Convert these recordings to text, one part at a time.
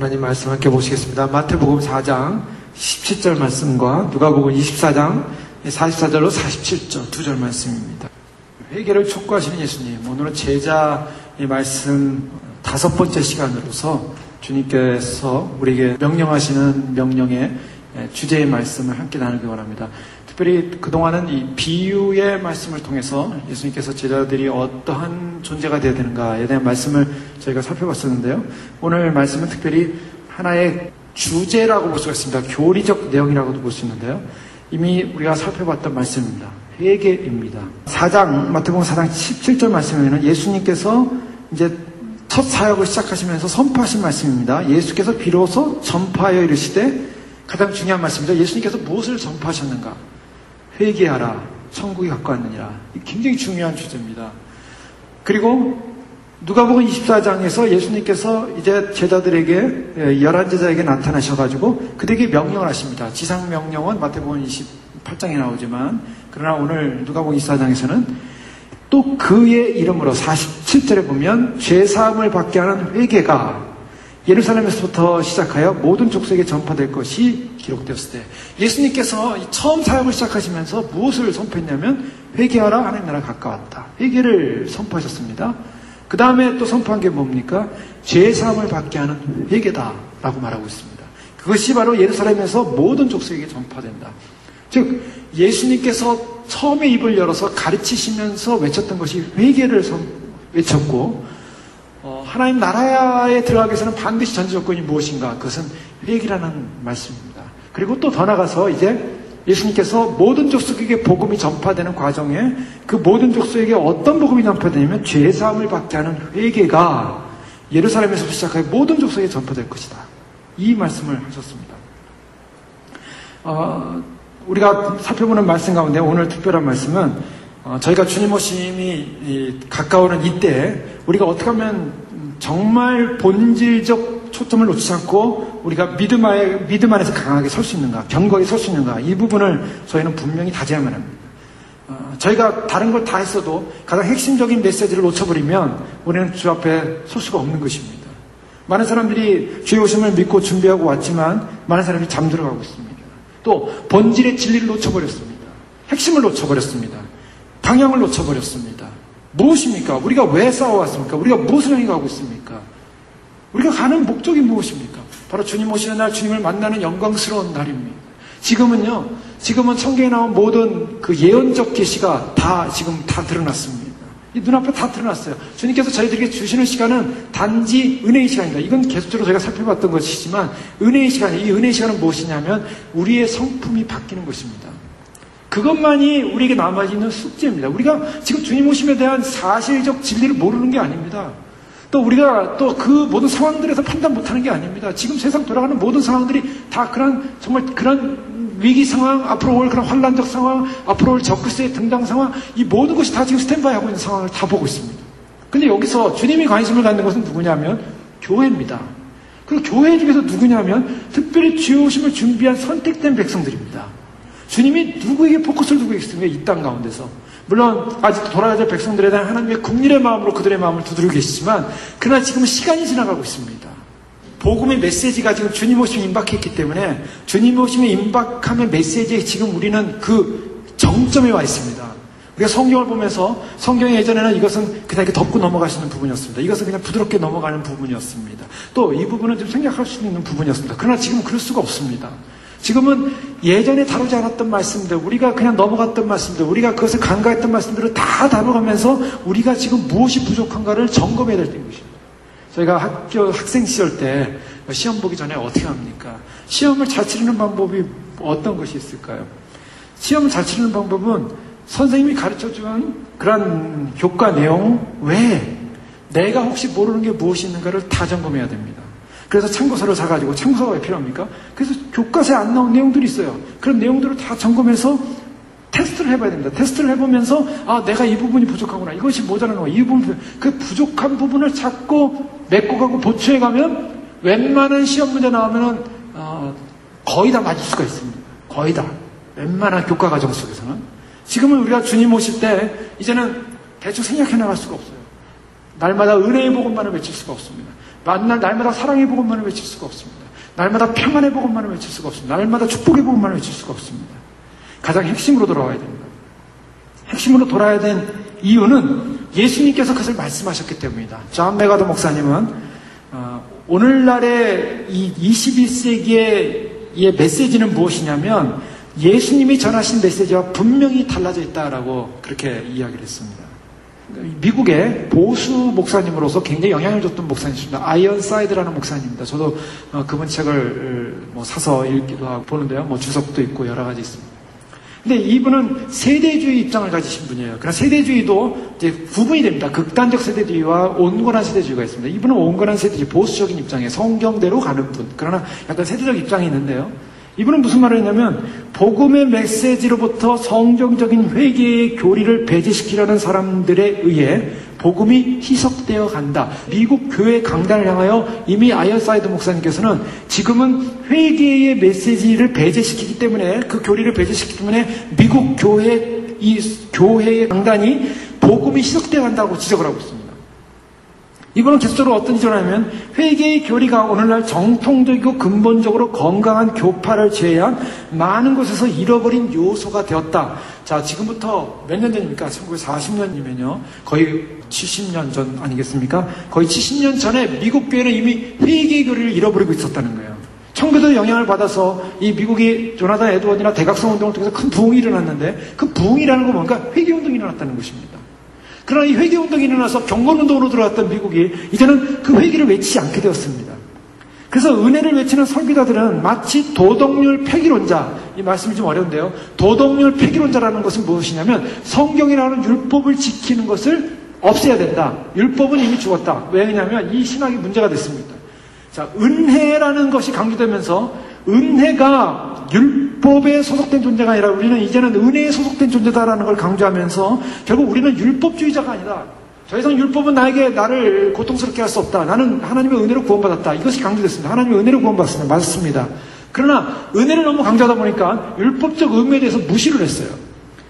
하나님 말씀 함께 보시겠습니다. 마태복음 4장 17절 말씀과 누가복음 24장 44절로 47절 두 절 말씀입니다. 회개를 촉구하시는 예수님, 오늘은 제자의 말씀 5번째 시간으로서 주님께서 우리에게 명령하시는 명령의 주제의 말씀을 함께 나누기 원합니다. 특별히 그동안은 이 비유의 말씀을 통해서 예수님께서 제자들이 어떠한 존재가 되어야 되는가에 대한 말씀을 저희가 살펴봤었는데요. 오늘 말씀은 특별히 하나의 주제라고 볼 수가 있습니다. 교리적 내용이라고도 볼 수 있는데요. 이미 우리가 살펴봤던 말씀입니다. 회개입니다. 마태복음 4장 17절 말씀에는 예수님께서 이제 첫 사역을 시작하시면서 선포하신 말씀입니다. 예수께서 비로소 전파하여 이르시되, 가장 중요한 말씀이죠. 예수님께서 무엇을 전파하셨는가? 회개하라, 천국이 가까웠느니라. 굉장히 중요한 주제입니다. 그리고 누가복음 24장에서 예수님께서 이제 제자들에게 11제자에게 나타나셔가지고 그들에게 명령을 하십니다. 지상 명령은 마태복음 28장에 나오지만, 그러나 오늘 누가복음 24장에서는 또 그의 이름으로 47절에 보면 죄사함을 받게 하는 회개가 예루살렘에서부터 시작하여 모든 족속에게 전파될 것이 기록되었을 때, 예수님께서 처음 사역을 시작하시면서 무엇을 선포했냐면 회개하라, 하나님 나라 가까웠다. 회개를 선포하셨습니다. 그 다음에 또 선포한 게 뭡니까? 죄사함을 받게 하는 회개다라고 말하고 있습니다. 그것이 바로 예루살렘에서 모든 족속에게 전파된다. 즉 예수님께서 처음에 입을 열어서 가르치시면서 외쳤던 것이 회개를 외쳤고, 하나님 나라에 들어가기 위해서는 반드시 전제 조건이 무엇인가? 그것은 회개라는 말씀입니다. 그리고 또 더 나가서 이제 예수님께서 모든 족속에게 복음이 전파되는 과정에 그 모든 족속에게 어떤 복음이 전파되냐면 죄사함을 받게 하는 회개가 예루살렘에서 시작하여 모든 족속에게 전파될 것이다. 이 말씀을 하셨습니다. 우리가 살펴보는 말씀 가운데 오늘 특별한 말씀은 저희가 주님 오심이 가까우는 이때 우리가 어떻게 하면 정말 본질적 초점을 놓치지 않고 우리가 믿음 안에서 강하게 설 수 있는가, 견고하게 설 수 있는가, 이 부분을 저희는 분명히 다져야만 합니다. 저희가 다른 걸 다 했어도 가장 핵심적인 메시지를 놓쳐버리면 우리는 주 앞에 설 수가 없는 것입니다. 많은 사람들이 주의 오심을 믿고 준비하고 왔지만 많은 사람이 잠들어가고 있습니다. 또 본질의 진리를 놓쳐버렸습니다. 핵심을 놓쳐버렸습니다. 방향을 놓쳐버렸습니다. 무엇입니까? 우리가 왜 싸워왔습니까? 우리가 무엇을 향해 가고 있습니까? 우리가 가는 목적이 무엇입니까? 바로 주님 오시는 날, 주님을 만나는 영광스러운 날입니다. 지금은 성경에 나온 모든 그 예언적 계시가 지금 다 드러났습니다. 이 눈앞에 다 드러났어요. 주님께서 저희들에게 주시는 시간은 단지 은혜의 시간입니다. 이건 계속적으로 저희가 살펴봤던 것이지만 은혜의 시간, 이 은혜의 시간은 무엇이냐면 우리의 성품이 바뀌는 것입니다. 그것만이 우리에게 남아있는 숙제입니다. 우리가 지금 주님 오심에 대한 사실적 진리를 모르는 게 아닙니다. 또 우리가 또 그 모든 상황들에서 판단 못하는 게 아닙니다. 지금 세상 돌아가는 모든 상황들이 다 정말 그런 위기 상황, 앞으로 올 그런 환란적 상황, 앞으로 올 적그리스도의 등장 상황, 이 모든 것이 다 지금 스탠바이 하고 있는 상황을 다 보고 있습니다. 근데 여기서 주님이 관심을 갖는 것은 누구냐면 교회입니다. 그리고 교회 중에서 누구냐면 특별히 주의 오심을 준비한 선택된 백성들입니다. 주님이 누구에게 포커스를 두고 있습니까? 이 땅 가운데서. 물론 아직도 돌아가야 될 백성들에 대한 하나님의 국민의 마음으로 그들의 마음을 두드리고 계시지만, 그러나 지금은 시간이 지나가고 있습니다. 복음의 메시지가 지금 주님 오심에 임박했기 때문에 주님 오심에 임박하는 메시지에 지금 우리는 그 정점에 와 있습니다. 우리가 성경을 보면서 성경에 예전에는 이것은 그냥 이렇게 덮고 넘어가시는 부분이었습니다. 이것은 그냥 부드럽게 넘어가는 부분이었습니다. 또 이 부분은 좀 생략할 수 있는 부분이었습니다. 그러나 지금은 그럴 수가 없습니다. 지금은 예전에 다루지 않았던 말씀들, 우리가 그냥 넘어갔던 말씀들, 우리가 그것을 간과했던 말씀들을 다 다뤄가면서 우리가 지금 무엇이 부족한가를 점검해야 될 때인 것입니다. 저희가 학생 시절 때 시험 보기 전에 어떻게 합니까? 시험을 잘 치르는 방법이 어떤 것이 있을까요? 시험을 잘 치르는 방법은 선생님이 가르쳐준 그런 교과 내용 외에 내가 혹시 모르는 게 무엇이 있는가를 다 점검해야 됩니다. 그래서 참고서를 사가지고, 참고서가 왜 필요합니까? 그래서 교과서에 안 나온 내용들이 있어요. 그런 내용들을 다 점검해서 테스트를 해봐야 됩니다. 테스트를 해보면서 내가 이 부분이 부족하구나, 이것이 모자라는 거야, 이 부분, 그 부족한 부분을 찾고 메꿔가고 보충해가면 웬만한 시험 문제 나오면은 거의 다 맞을 수가 있습니다. 거의 다. 웬만한 교과 과정 속에서는. 지금은 우리가 주님 오실 때 이제는 대충 생략해 나갈 수가 없어요. 날마다 은혜의 복음만을 외칠 수가 없습니다. 날마다 사랑의 복음만을 외칠 수가 없습니다. 날마다 평안의 복음만을 외칠 수가 없습니다. 날마다 축복의 복음만을 외칠 수가 없습니다. 가장 핵심으로 돌아와야 됩니다. 핵심으로 돌아야 된 이유는 예수님께서 그것을 말씀하셨기 때문이다. 존 맥아더 목사님은 오늘날의 이 21세기의 메시지는 무엇이냐면 예수님이 전하신 메시지와 분명히 달라져 있다라고 그렇게 이야기를 했습니다. 미국의 보수 목사님으로서 굉장히 영향을 줬던 목사님이십니다. 아이언사이드라는 목사님입니다. 저도 그분 책을 사서 읽기도 하고 보는데요. 주석도 있고 여러 가지 있습니다. 근데 이분은 세대주의 입장을 가지신 분이에요. 그러나 세대주의도 이제 구분이 됩니다. 극단적 세대주의와 온건한 세대주의가 있습니다. 이분은 온건한 세대주의, 보수적인 입장에 성경대로 가는 분. 그러나 약간 세대적 입장이 있는데요. 이분은 무슨 말을 했냐면 복음의 메시지로부터 성경적인 회개의 교리를 배제시키려는 사람들에 의해 복음이 희석되어 간다. 미국 교회 강단을 향하여 이미 아이언사이드 목사님께서는 지금은 회개의 메시지를 배제시키기 때문에 그 교리를 배제시키기 때문에 미국 교회의 강단이 복음이 희석되어 간다고 지적을 하고 있습니다. 이거는 계속적으로 어떤 지적을 하냐면 회개의 교리가 오늘날 정통적이고 근본적으로 건강한 교파를 제외한 많은 곳에서 잃어버린 요소가 되었다. 자, 지금부터 몇 년 전입니까? 1940년이면요. 거의 70년 전 아니겠습니까? 거의 70년 전에 미국 교회는 이미 회개의 교리를 잃어버리고 있었다는 거예요. 청교도의 영향을 받아서 이 미국이 조나단 에드워드나 대각성 운동을 통해서 큰 부흥이 일어났는데 그 부흥이라는 건 뭔가 회개운동이 일어났다는 것입니다. 그러나 이 회개운동이 일어나서 경건운동으로 들어왔던 미국이 이제는 그 회개를 외치지 않게 되었습니다. 그래서 은혜를 외치는 설교자들은 마치 도덕률 폐기론자, 이 말씀이 좀 어려운데요. 도덕률 폐기론자라는 것은 무엇이냐면 성경이라는 율법을 지키는 것을 없애야 된다. 율법은 이미 죽었다. 왜냐하면 이 신학이 문제가 됐습니다. 자, 은혜라는 것이 강조되면서 은혜가 율법에 소속된 존재가 아니라 우리는 이제는 은혜에 소속된 존재다라는 걸 강조하면서 결국 우리는 율법주의자가 아니다. 더 이상 율법은 나를 고통스럽게 할 수 없다. 나는 하나님의 은혜로 구원받았다. 이것이 강조됐습니다. 하나님의 은혜로 구원받았습니다. 맞습니다. 그러나 은혜를 너무 강조하다 보니까 율법적 의무에 대해서 무시를 했어요.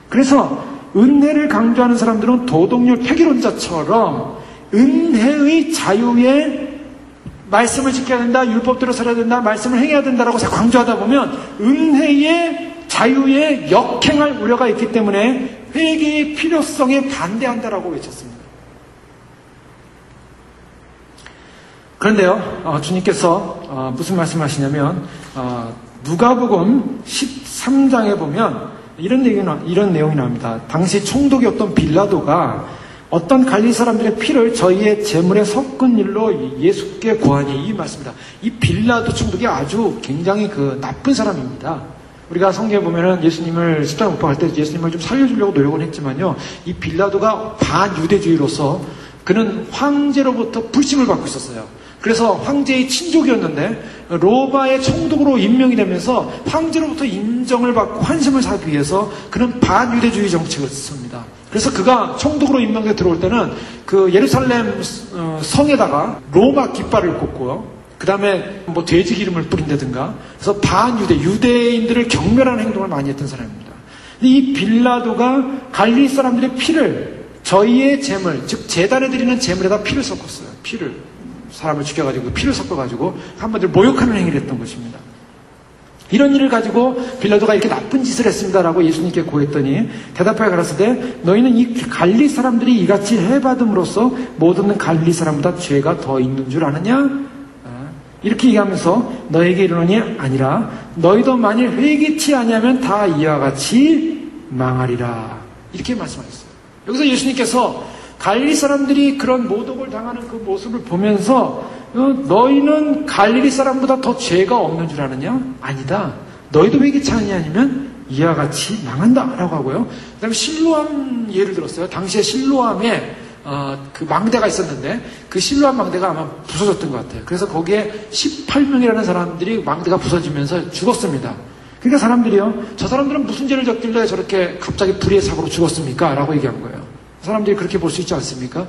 그래서 은혜를 강조하는 사람들은 도덕률 폐기론자처럼 은혜의 자유에 말씀을 지켜야 된다, 율법대로 살아야 된다, 말씀을 행해야 된다라고 강조하다 보면 은혜의 자유에 역행할 우려가 있기 때문에 회개의 필요성에 반대한다라고 외쳤습니다. 그런데요, 주님께서 무슨 말씀하시냐면 누가복음 13장에 보면 이런 내용이 나옵니다. 당시 총독이었던 빌라도가 어떤 갈릴 사람들의 피를 저희의 제물에 섞은 일로 예수께 고하니, 이 말씀입니다. 이 빌라도 총독이 아주 굉장히 나쁜 사람입니다. 우리가 성경에 보면은 예수님을 십자가 못 박을 때 예수님을 좀 살려주려고 노력은 했지만요, 이 빌라도가 반유대주의로서 그는 황제로부터 불신을 받고 있었어요. 그래서 황제의 친족이었는데 로마의 총독으로 임명이 되면서 황제로부터 인정을 받고 환심을 사기 위해서 그는 반유대주의 정책을 썼습니다. 그래서 그가 총독으로 임명돼 들어올 때는 그 예루살렘 성에다가 로마 깃발을 꽂고요. 그 다음에 돼지 기름을 뿌린다든가. 그래서 유대인들을 경멸하는 행동을 많이 했던 사람입니다. 근데 이 빌라도가 갈릴 사람들의 피를 저희의 제물, 즉 제단에 드리는 제물에다 피를 섞었어요. 사람을 죽여가지고 피를 섞어가지고 한마디로 모욕하는 행위를 했던 것입니다. 이런 일을 가지고 빌라도가 이렇게 나쁜 짓을 했습니다라고 예수님께 고했더니 대답하여 가라사대 너희는 이 갈릴 사람들이 이같이 해받음으로써 못 얻는 갈릴 사람보다 죄가 더 있는 줄 아느냐? 이렇게 얘기하면서 너에게 이르노니 아니라 너희도 만일 회개치 아니하면 다 이와 같이 망하리라. 이렇게 말씀하셨어요. 여기서 예수님께서 갈릴 사람들이 그런 모독을 당하는 그 모습을 보면서 너희는 갈릴리 사람보다 더 죄가 없는 줄 아느냐? 아니다. 너희도 회개치 아니하면 이와 같이 망한다라고 하고요. 그 다음에 실로암 예를 들었어요. 당시에 실로암에 그 망대가 있었는데 그 실로암 망대가 아마 부서졌던 것 같아요. 그래서 거기에 18명이라는 사람들이 망대가 부서지면서 죽었습니다. 그러니까 사람들이요, 저 사람들은 무슨 죄를 졌길래 저렇게 갑자기 불의의 사고로 죽었습니까? 라고 얘기한 거예요. 사람들이 그렇게 볼 수 있지 않습니까?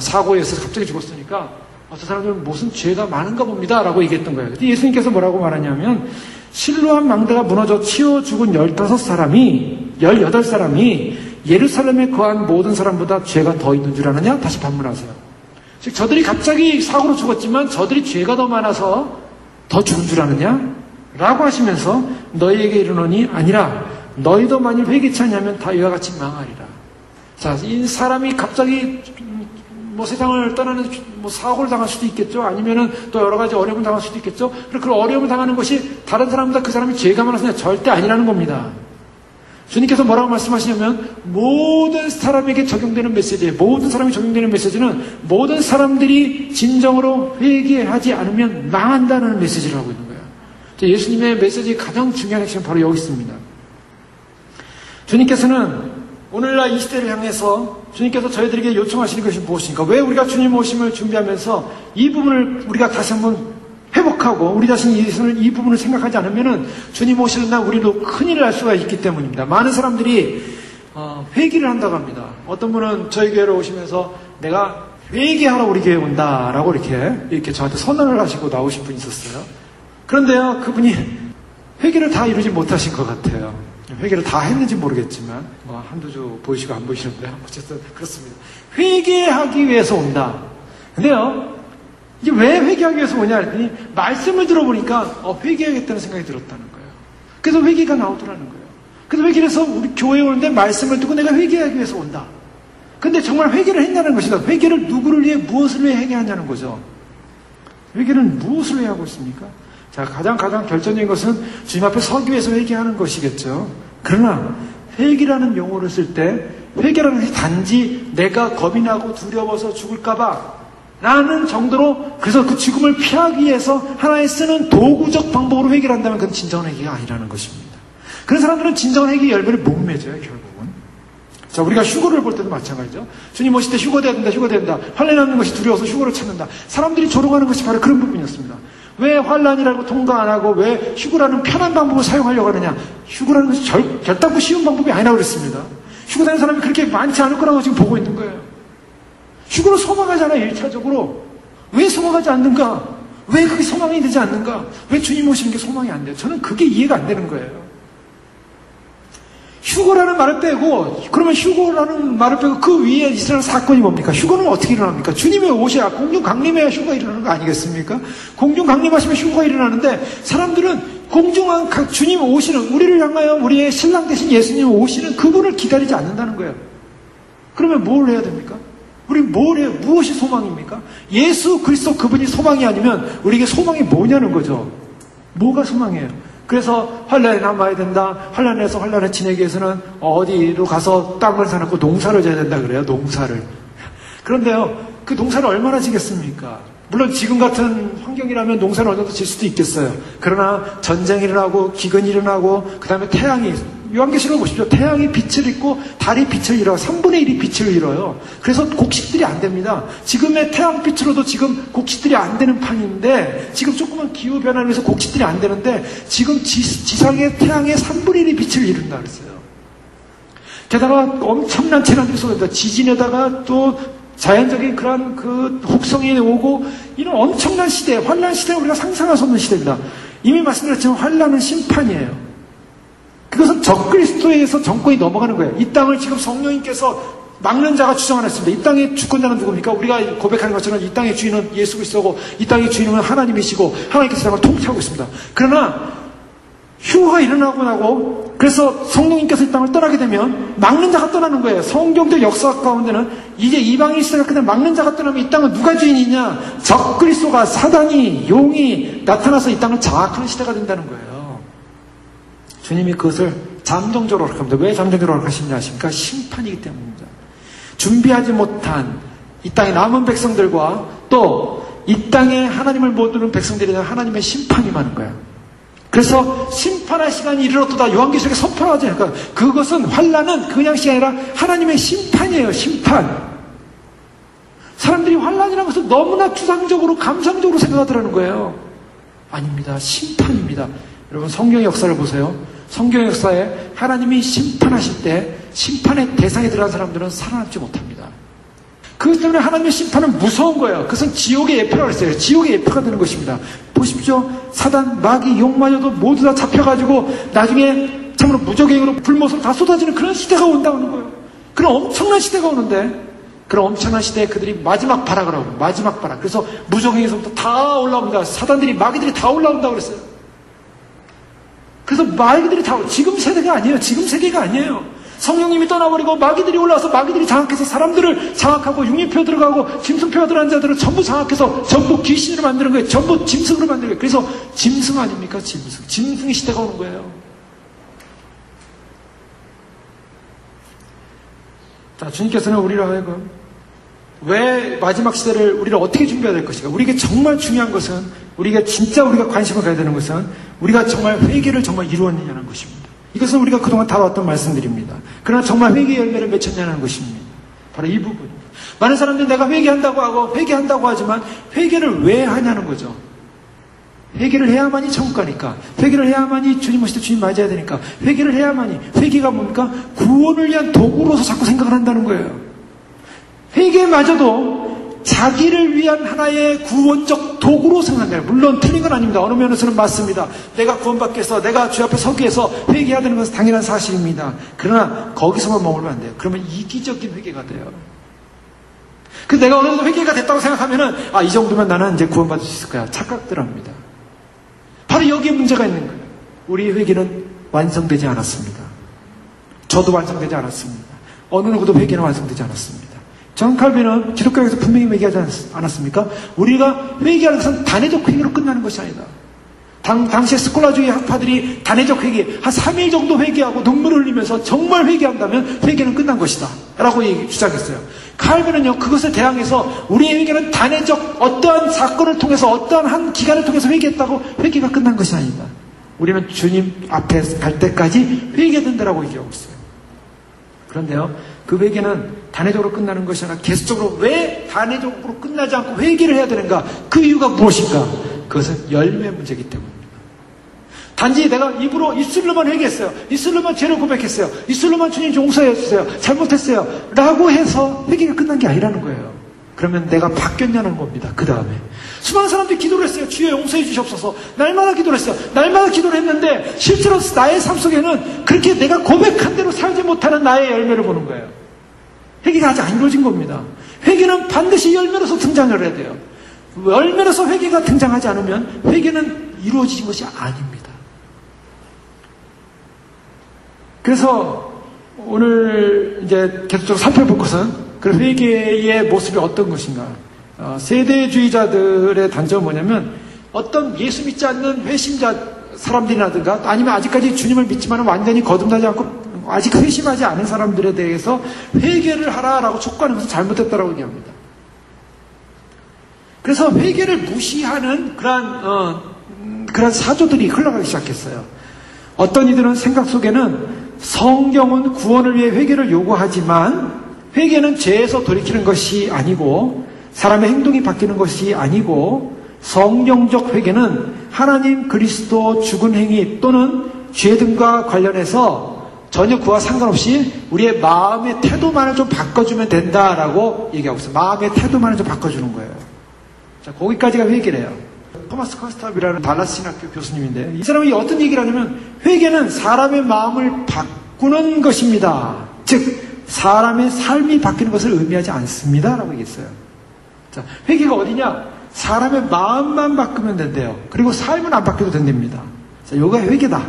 사고에서 갑자기 죽었으니까 저 사람들은 무슨 죄가 많은가 봅니다 라고 얘기했던 거예요. 근데 예수님께서 뭐라고 말하냐면 실로암 망대가 무너져 치워 죽은 18사람이 예루살렘에 거한 모든 사람보다 죄가 더 있는 줄 아느냐? 다시 반문하세요. 즉 저들이 갑자기 사고로 죽었지만 저들이 죄가 더 많아서 더 죽은 줄 아느냐? 라고 하시면서 너희에게 이르노니 아니라 너희도 만일 회개치 않으면 다 이와 같이 망하리라. 자, 이 사람이 갑자기 세상을 떠나는 사고를 당할 수도 있겠죠. 아니면은 또 여러 가지 어려움을 당할 수도 있겠죠. 그리고 그 어려움을 당하는 것이 다른 사람보다 그 사람이 죄가 많아서 절대 아니라는 겁니다. 주님께서 뭐라고 말씀하시냐면 모든 사람에게 적용되는 메시지예요. 모든 사람이 적용되는 메시지는 모든 사람들이 진정으로 회개하지 않으면 망한다는 메시지를 하고 있는 거예요. 예수님의 메시지의 가장 중요한 핵심은 바로 여기 있습니다. 주님께서는 오늘날 이 시대를 향해서 주님께서 저희들에게 요청하시는 것이 무엇입니까? 왜 우리가 주님 오심을 준비하면서 이 부분을 우리가 다시 한번 회복하고 우리 자신이 이 부분을 생각하지 않으면 주님 오시는 날 우리도 큰일을 할 수가 있기 때문입니다. 많은 사람들이 회개를 한다고 합니다. 어떤 분은 저희 교회로 오시면서 내가 회개하러 우리 교회에 온다라고 이렇게 저한테 선언을 하시고 나오신 분이 있었어요. 그런데요, 그분이 회개를 다 이루지 못하신 것 같아요. 회개를 다 했는지 모르겠지만 한두 주 보이시고 안 보이시는데 어쨌든 그렇습니다. 회개하기 위해서 온다. 근데요, 이게 왜 회개하기 위해서 오냐 했더니 말씀을 들어보니까 회개하겠다는 생각이 들었다는 거예요. 그래서 회개가 나오더라는 거예요. 그래서 회개를 해서 우리 교회에 오는데 말씀을 듣고 내가 회개하기 위해서 온다. 근데 정말 회개를 했냐는 것이다. 회개를 누구를 위해 무엇을 위해 회개하냐는 거죠. 회개는 무엇을 위해 하고 있습니까? 자, 가장 결정적인 것은 주님 앞에 서기 위해서 회개하는 것이겠죠. 그러나 회개라는 용어를 쓸 때 회개라는 것이 단지 내가 겁이 나고 두려워서 죽을까봐 라는 정도로 그래서 그 죽음을 피하기 위해서 하나의 쓰는 도구적 방법으로 회개를 한다면 그건 진정한 회개가 아니라는 것입니다. 그런 사람들은 진정한 회개의 열매를 못 맺어요, 결국은. 자, 우리가 휴거를 볼 때도 마찬가지죠. 주님 오실 때 휴거돼야 된다. 환난이 남는 것이 두려워서 휴거를 찾는다. 사람들이 조롱하는 것이 바로 그런 부분이었습니다. 왜 환난이라고 통과 안 하고 왜 휴거라는 편한 방법을 사용하려고 하느냐? 휴거라는 것이 결단코 쉬운 방법이 아니라고 그랬습니다. 휴거되는 사람이 그렇게 많지 않을 거라고 지금 보고 있는 거예요. 휴거로 소망하잖아요, 1차적으로. 왜 소망하지 않는가? 왜 그게 소망이 되지 않는가? 왜 주님 오시는 게 소망이 안 돼요? 저는 그게 이해가 안 되는 거예요. 휴거라는 말을 빼고, 그러면 휴거라는 말을 빼고 그 위에 있으라는 사건이 뭡니까? 휴거는 어떻게 일어납니까? 주님의 오셔야 공중 강림해야 휴거가 일어나는 거 아니겠습니까? 공중 강림하시면 휴거가 일어나는데 사람들은 공중한 주님 오시는, 우리를 향하여 우리의 신랑 대신 예수님 오시는 그분을 기다리지 않는다는 거예요. 그러면 뭘 해야 됩니까? 우리 뭘 해요? 무엇이 소망입니까? 예수 그리스도 그분이 소망이 아니면 우리에게 소망이 뭐냐는 거죠. 뭐가 소망이에요? 그래서 환란에 남아야 된다. 환란에서 환란을 지내기 위해서는 어디로 가서 땅을 사놓고 농사를 져야 된다 그래요. 농사를. 그런데요, 그 농사를 얼마나 지겠습니까? 물론 지금 같은 환경이라면 농사를 어느 정도 질 수도 있겠어요. 그러나 전쟁이 일어나고 기근이 일어나고 그 다음에 태양이, 요한계시록 보십시오. 태양이 빛을 잃고 달이 빛을 잃어요. 3분의 1이 빛을 잃어요. 그래서 곡식들이 안 됩니다. 지금의 태양빛으로도 지금 곡식들이 안 되는 판인데, 지금 조그만 기후변화를 위해서 곡식들이 안 되는데, 지금 지상의 태양의 3분의 1이 빛을 잃는다 그랬어요. 게다가 엄청난 재난들이 쏟아집니다. 지진에다가 또 자연적인 그런 그 혹성이 오고, 이런 엄청난 시대, 환란 시대를 우리가 상상할 수 없는 시대입니다. 이미 말씀드렸지만 환란은 심판이에요. 그것은 적그리스도에서 정권이 넘어가는 거예요. 이 땅을 지금 성령님께서 막는 자가 주장 안 했습니다. 이 땅의 주권자는 누굽니까? 우리가 고백하는 것처럼 이 땅의 주인은 예수 그리스도고 이 땅의 주인은 하나님이시고 하나님께서 땅을 통치하고 있습니다. 그러나 휴거가 일어나고 나고 그래서 성령님께서 이 땅을 떠나게 되면 막는 자가 떠나는 거예요. 성경적 역사 가운데는 이제 이방인 시대가 그냥 막는 자가 떠나면 이 땅은 누가 주인이냐? 적그리스도가 사단이 용이 나타나서 이 땅을 장악하는 시대가 된다는 거예요. 주님이 그것을 잠정적으로 허락합니다. 왜 잠정적으로 허락하시냐 하십니까? 심판이기 때문입니다. 준비하지 못한 이 땅의 남은 백성들과 또 이 땅에 하나님을 못 두는 백성들에 대한 하나님의 심판이 많은 거예요. 그래서 심판할 시간이 이르렀도다. 요한계시록에 선포하지 않을까? 그것은 환란은 그냥 시간이 아니라 하나님의 심판이에요. 심판. 사람들이 환란이라는 것을 너무나 추상적으로 감상적으로 생각하더라는 거예요. 아닙니다. 심판입니다. 여러분 성경의 역사를 보세요. 성경 역사에 하나님이 심판하실 때 심판의 대상에 들어간 사람들은 살아남지 못합니다. 그것 때문에 하나님의 심판은 무서운 거예요. 그것은 지옥의 예표라고 했어요. 지옥의 예표가 되는 것입니다. 보십시오. 사단, 마귀, 욕마녀도 모두 다 잡혀가지고 나중에 참으로 무적행으로 불못으로 다 쏟아지는 그런 시대가 온다는 거예요. 그런 엄청난 시대가 오는데 그런 엄청난 시대에 그들이 마지막 발악을 하고, 마지막 발악. 그래서 무적행에서부터 다 올라옵니다. 사단들이, 마귀들이 다 올라온다고 그랬어요. 그래서 마귀들이 다, 지금 세대가 아니에요. 지금 세계가 아니에요. 성령님이 떠나버리고 마귀들이 올라와서 마귀들이 장악해서 사람들을 장악하고 육림표 들어가고 짐승표 들어간 자들을 전부 장악해서 전부 귀신으로 만드는 거예요. 전부 짐승으로 만드는 거예요. 그래서 짐승 아닙니까? 짐승. 짐승의 시대가 오는 거예요. 자, 주님께서는 우리를 하여금 왜 마지막 시대를 우리를 어떻게 준비해야 될 것인가? 우리에게 정말 중요한 것은, 우리가 진짜 우리가 관심을 가야 되는 것은 우리가 정말 회개를 정말 이루었느냐는 것입니다. 이것은 우리가 그동안 다뤄왔던 말씀들입니다. 그러나 정말 회개의 열매를 맺혔냐는 것입니다. 바로 이 부분입니다. 많은 사람들이 내가 회개한다고 하고 회개한다고 하지만 회개를 왜 하냐는 거죠. 회개를 해야만이 천국 가니까, 회개를 해야만이 주님 오실 때 주님 맞아야 되니까, 회개를 해야만이, 회개가 뭡니까? 구원을 위한 도구로서 자꾸 생각을 한다는 거예요. 회개마저도 자기를 위한 하나의 구원적 도구로 생각해요. 물론 틀린 건 아닙니다. 어느 면에서는 맞습니다. 내가 구원받기 위해서, 내가 주 앞에 서기 위해서 회개해야 되는 것은 당연한 사실입니다. 그러나 거기서만 머물면 안 돼요. 그러면 이기적인 회개가 돼요. 그 내가 어느 정도 회개가 됐다고 생각하면은, 이 정도면 나는 이제 구원받을 수 있을 거야. 착각들 합니다. 바로 여기에 문제가 있는 거예요. 우리의 회개는 완성되지 않았습니다. 저도 완성되지 않았습니다. 어느 누구도 회개는 완성되지 않았습니다. 존 칼빈은 기독교에서 분명히 얘기하지 않았습니까? 우리가 회개하는 것은 단회적 회개로 끝나는 것이 아니다. 당시에 스콜라주의 학파들이 단회적 회개, 한 3일 정도 회개하고 눈물을 흘리면서 정말 회개한다면 회개는 끝난 것이다 라고 주장했어요. 칼빈은요, 그것에 대항해서 우리의 회개는 단회적 어떠한 사건을 통해서, 어떠한 한 기간을 통해서 회개했다고 회개가 끝난 것이 아니다. 우리는 주님 앞에 갈 때까지 회개된다라고 얘기하고 있어요. 그런데요, 그 회개는 단회적으로 끝나는 것이 아니라 계속적으로, 왜 단회적으로 끝나지 않고 회개를 해야 되는가? 그 이유가 무엇인가? 그것은 열매 문제이기 때문입니다. 단지 내가 입술로만 회개했어요. 입술로만 죄를 고백했어요. 입술로만 주님 용서해 주세요. 잘못했어요. 라고 해서 회개가 끝난 게 아니라는 거예요. 그러면 내가 바뀌었냐는 겁니다. 그 다음에 수많은 사람들이 기도를 했어요. 주여 용서해 주시옵소서. 날마다 기도를 했어요. 날마다 기도를 했는데 실제로 나의 삶 속에는 그렇게 내가 고백한 대로 살지 못하는 나의 열매를 보는 거예요. 회개가 아직 안 이루어진 겁니다. 회개는 반드시 열매로서 등장을 해야 돼요. 열매로서 회개가 등장하지 않으면 회개는 이루어진 것이 아닙니다. 그래서 오늘 이제 계속적으로 살펴볼 것은 그 회개의 모습이 어떤 것인가. 세대주의자들의 단점은 뭐냐면, 어떤 예수 믿지 않는 회심자 사람들이라든가, 아니면 아직까지 주님을 믿지만 완전히 거듭나지 않고 아직 회심하지 않은 사람들에 대해서 회개를 하라라고 촉구하는 것은 잘못됐다라고 얘기합니다. 그래서 회개를 무시하는 그런 사조들이 흘러가기 시작했어요. 어떤 이들은 생각 속에는 성경은 구원을 위해 회개를 요구하지만 회개는 죄에서 돌이키는 것이 아니고 사람의 행동이 바뀌는 것이 아니고 성경적 회개는 하나님, 그리스도, 죽은 행위 또는 죄 등과 관련해서 전혀 그와 상관없이 우리의 마음의 태도만을 좀 바꿔주면 된다라고 얘기하고 있어요. 마음의 태도만을 좀 바꿔주는 거예요. 자, 거기까지가 회개래요. 토마스 컨스탑이라는 달라스 신학교 교수님인데, 이 사람이 어떤 얘기를 하냐면, 회개는 사람의 마음을 바꾸는 것입니다. 즉 사람의 삶이 바뀌는 것을 의미하지 않습니다 라고 얘기했어요. 자, 회개가 어디냐? 사람의 마음만 바꾸면 된대요. 그리고 삶은 안 바뀌어도 된답니다. 자, 요가 회개다.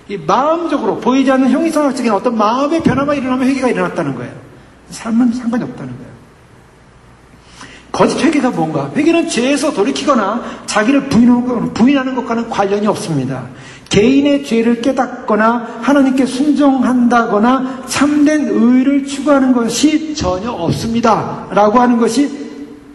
이 마음적으로 보이지 않는 형이상학적인 어떤 마음의 변화가 일어나면 회개가 일어났다는 거예요. 삶은 상관이 없다는 거예요. 거짓 회개가 뭔가? 회개는 죄에서 돌이키거나 자기를 부인하는 것과는 관련이 없습니다. 개인의 죄를 깨닫거나 하나님께 순종한다거나 참된 의를 추구하는 것이 전혀 없습니다 라고 하는 것이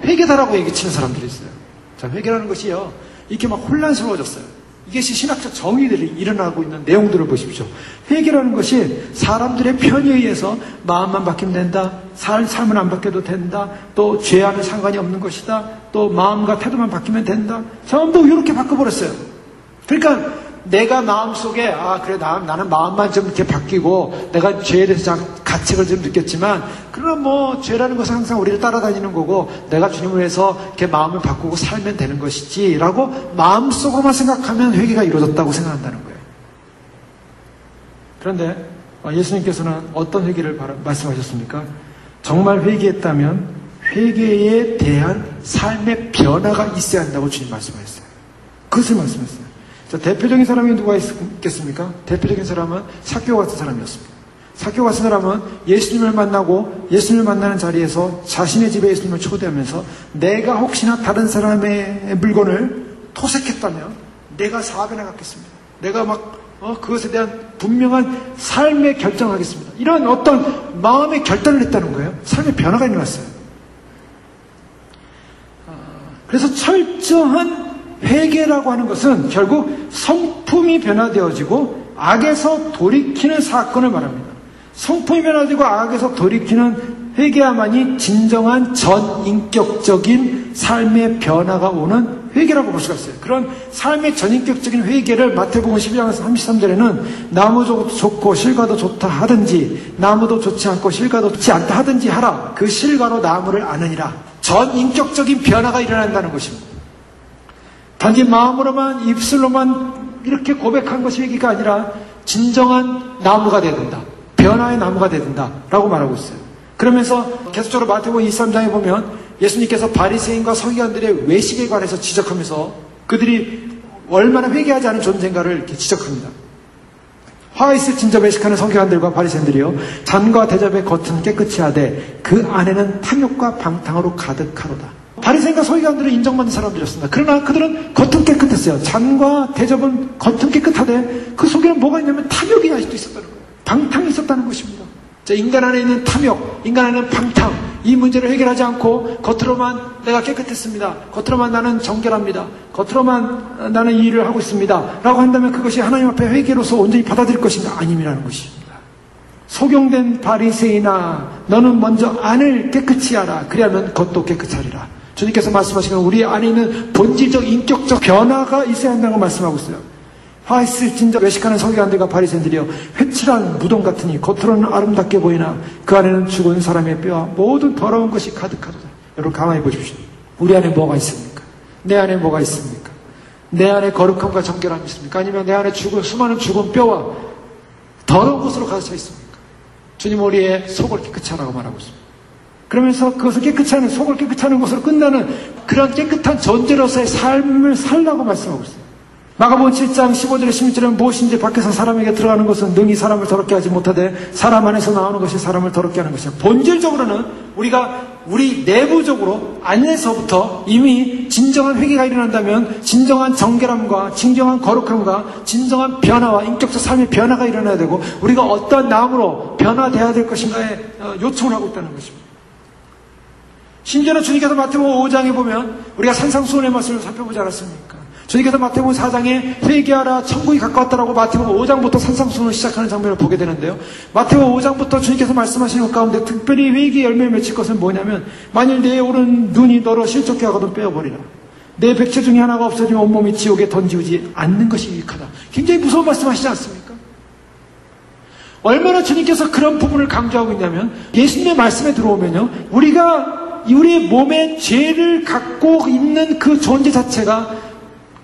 회개다라고 얘기치는 사람들이 있어요. 자, 회개라는 것이요, 이렇게 막 혼란스러워졌어요. 이것이 신학적 정의들이 일어나고 있는 내용들을 보십시오. 회개라는 것이 사람들의 편의에 의해서 마음만 바뀌면 된다, 삶은 안 바뀌어도 된다, 또 죄와는 상관이 없는 것이다, 또 마음과 태도만 바뀌면 된다, 전부 이렇게 바꿔버렸어요. 그러니까 내가 마음속에 그래 나는 마음만 좀 이렇게 바뀌고 내가 죄에 대해서 가책을 좀 느꼈지만, 그럼 뭐 죄라는 것은 항상 우리를 따라다니는 거고 내가 주님을 위해서 이렇게 마음을 바꾸고 살면 되는 것이지 라고 마음속으로만 생각하면 회개가 이루어졌다고 생각한다는 거예요. 그런데 예수님께서는 어떤 회개를 말씀하셨습니까? 정말 회개했다면 회개에 대한 삶의 변화가 있어야 한다고 주님 말씀하셨어요. 그것을 말씀하셨어요. 자, 대표적인 사람이 누가 있겠습니까? 대표적인 사람은 삭개오 같은 사람이었습니다. 삭개오 같은 사람은 예수님을 만나고 예수님을 만나는 자리에서 자신의 집에 예수님을 초대하면서 내가 혹시나 다른 사람의 물건을 토색했다면 내가 4배나 갚겠습니다. 내가 그것에 대한 분명한 삶의 결정을 하겠습니다. 이런 어떤 마음의 결단을 했다는 거예요. 삶의 변화가 일어났어요. 그래서 철저한 회개라고 하는 것은 결국 성품이 변화되어지고 악에서 돌이키는 사건을 말합니다. 성품이 변화되고 악에서 돌이키는 회개야만이 진정한 전인격적인 삶의 변화가 오는 회개라고 볼 수가 있어요. 그런 삶의 전인격적인 회개를 마태복음 12장 33절에는 나무도 좋고 실과도 좋다 하든지 나무도 좋지 않고 실과도 좋지 않다 하든지 하라. 그 실과로 나무를 아느니라. 전인격적인 변화가 일어난다는 것입니다. 단지 마음으로만 입술로만 이렇게 고백한 것이 회개가 아니라 진정한 나무가 되어야 된다. 변화의 나무가 되어야 된다라고 말하고 있어요. 그러면서 계속적으로 마태복음 23장에 보면 예수님께서 바리새인과 서기관들의 외식에 관해서 지적하면서 그들이 얼마나 회개하지 않은 존재인가를 이렇게 지적합니다. 화가 있을 진저 외식하는 서기관들과 바리새인들이요 잔과 대접의 겉은 깨끗이 하되 그 안에는 탐욕과 방탕으로 가득하로다. 바리새인과 서기관들은 인정받는 사람들이었습니다. 그러나 그들은 겉은 깨끗했어요. 잔과 대접은 겉은 깨끗하되 그 속에는 뭐가 있냐면 탐욕이 아직도 있었다는 거예요. 방탕이 있었다는 것입니다. 자, 인간 안에 있는 탐욕, 인간 안에 있는 방탕, 이 문제를 해결하지 않고 겉으로만 내가 깨끗했습니다. 겉으로만 나는 정결합니다. 겉으로만 나는 이 일을 하고 있습니다. 라고 한다면 그것이 하나님 앞에 회개로서 온전히 받아들일 것인가? 아님이라는 것입니다. 소경된 바리새인아 너는 먼저 안을 깨끗이 하라. 그리하면 겉도 깨끗하리라. 주님께서 말씀하시면 우리 안에 있는 본질적 인격적 변화가 있어야 한다고 말씀하고 있어요. 화 있을 진저 외식하는 서기관들과 바리새인들이여 회칠한 무덤 같으니 겉으로는 아름답게 보이나 그 안에는 죽은 사람의 뼈와 모든 더러운 것이 가득하도다. 여러분 가만히 보십시오. 우리 안에 뭐가 있습니까? 내 안에 뭐가 있습니까? 내 안에 거룩함과 정결함이 있습니까? 아니면 내 안에 수많은 죽은 뼈와 더러운 것으로 가득 차 있습니까? 주님 우리의 속을 깨끗이 하라고 말하고 있습니다. 그러면서 그것을 깨끗이 하는 속을 깨끗이 하는 것으로 끝나는 그런 깨끗한 존재로서의 삶을 살라고 말씀하고 있어요. 마가복음 7장 15절에 16절에 무엇인지 밖에서 사람에게 들어가는 것은 능히 사람을 더럽게 하지 못하되 사람 안에서 나오는 것이 사람을 더럽게 하는 것이야. 본질적으로는 우리가 우리 내부적으로 안에서부터 이미 진정한 회개가 일어난다면 진정한 정결함과 진정한 거룩함과 진정한 변화와 인격적 삶의 변화가 일어나야 되고 우리가 어떤 나무로 변화되어야 될 것인가에 요청을 하고 있다는 것입니다. 심지어는 주님께서 마태복음 5장에 보면 우리가 산상수훈의 말씀을 살펴보지 않았습니까? 주님께서 마태복음 4장에 회개하라 천국이 가까웠다라고 마태복음 5장부터 산상수훈을 시작하는 장면을 보게 되는데요. 마태복음 5장부터 주님께서 말씀하시는 것 가운데 특별히 회개의 열매를 맺힐 것은 뭐냐면 만일 내 오른 눈이 너로 실족해 하거든 빼어버리라. 내 백체 중에 하나가 없어지면 온몸이 지옥에 던지우지 않는 것이 유익하다. 굉장히 무서운 말씀하시지 않습니까? 얼마나 주님께서 그런 부분을 강조하고 있냐면 예수님의 말씀에 들어오면요. 우리가 우리의 몸에 죄를 갖고 있는 그 존재 자체가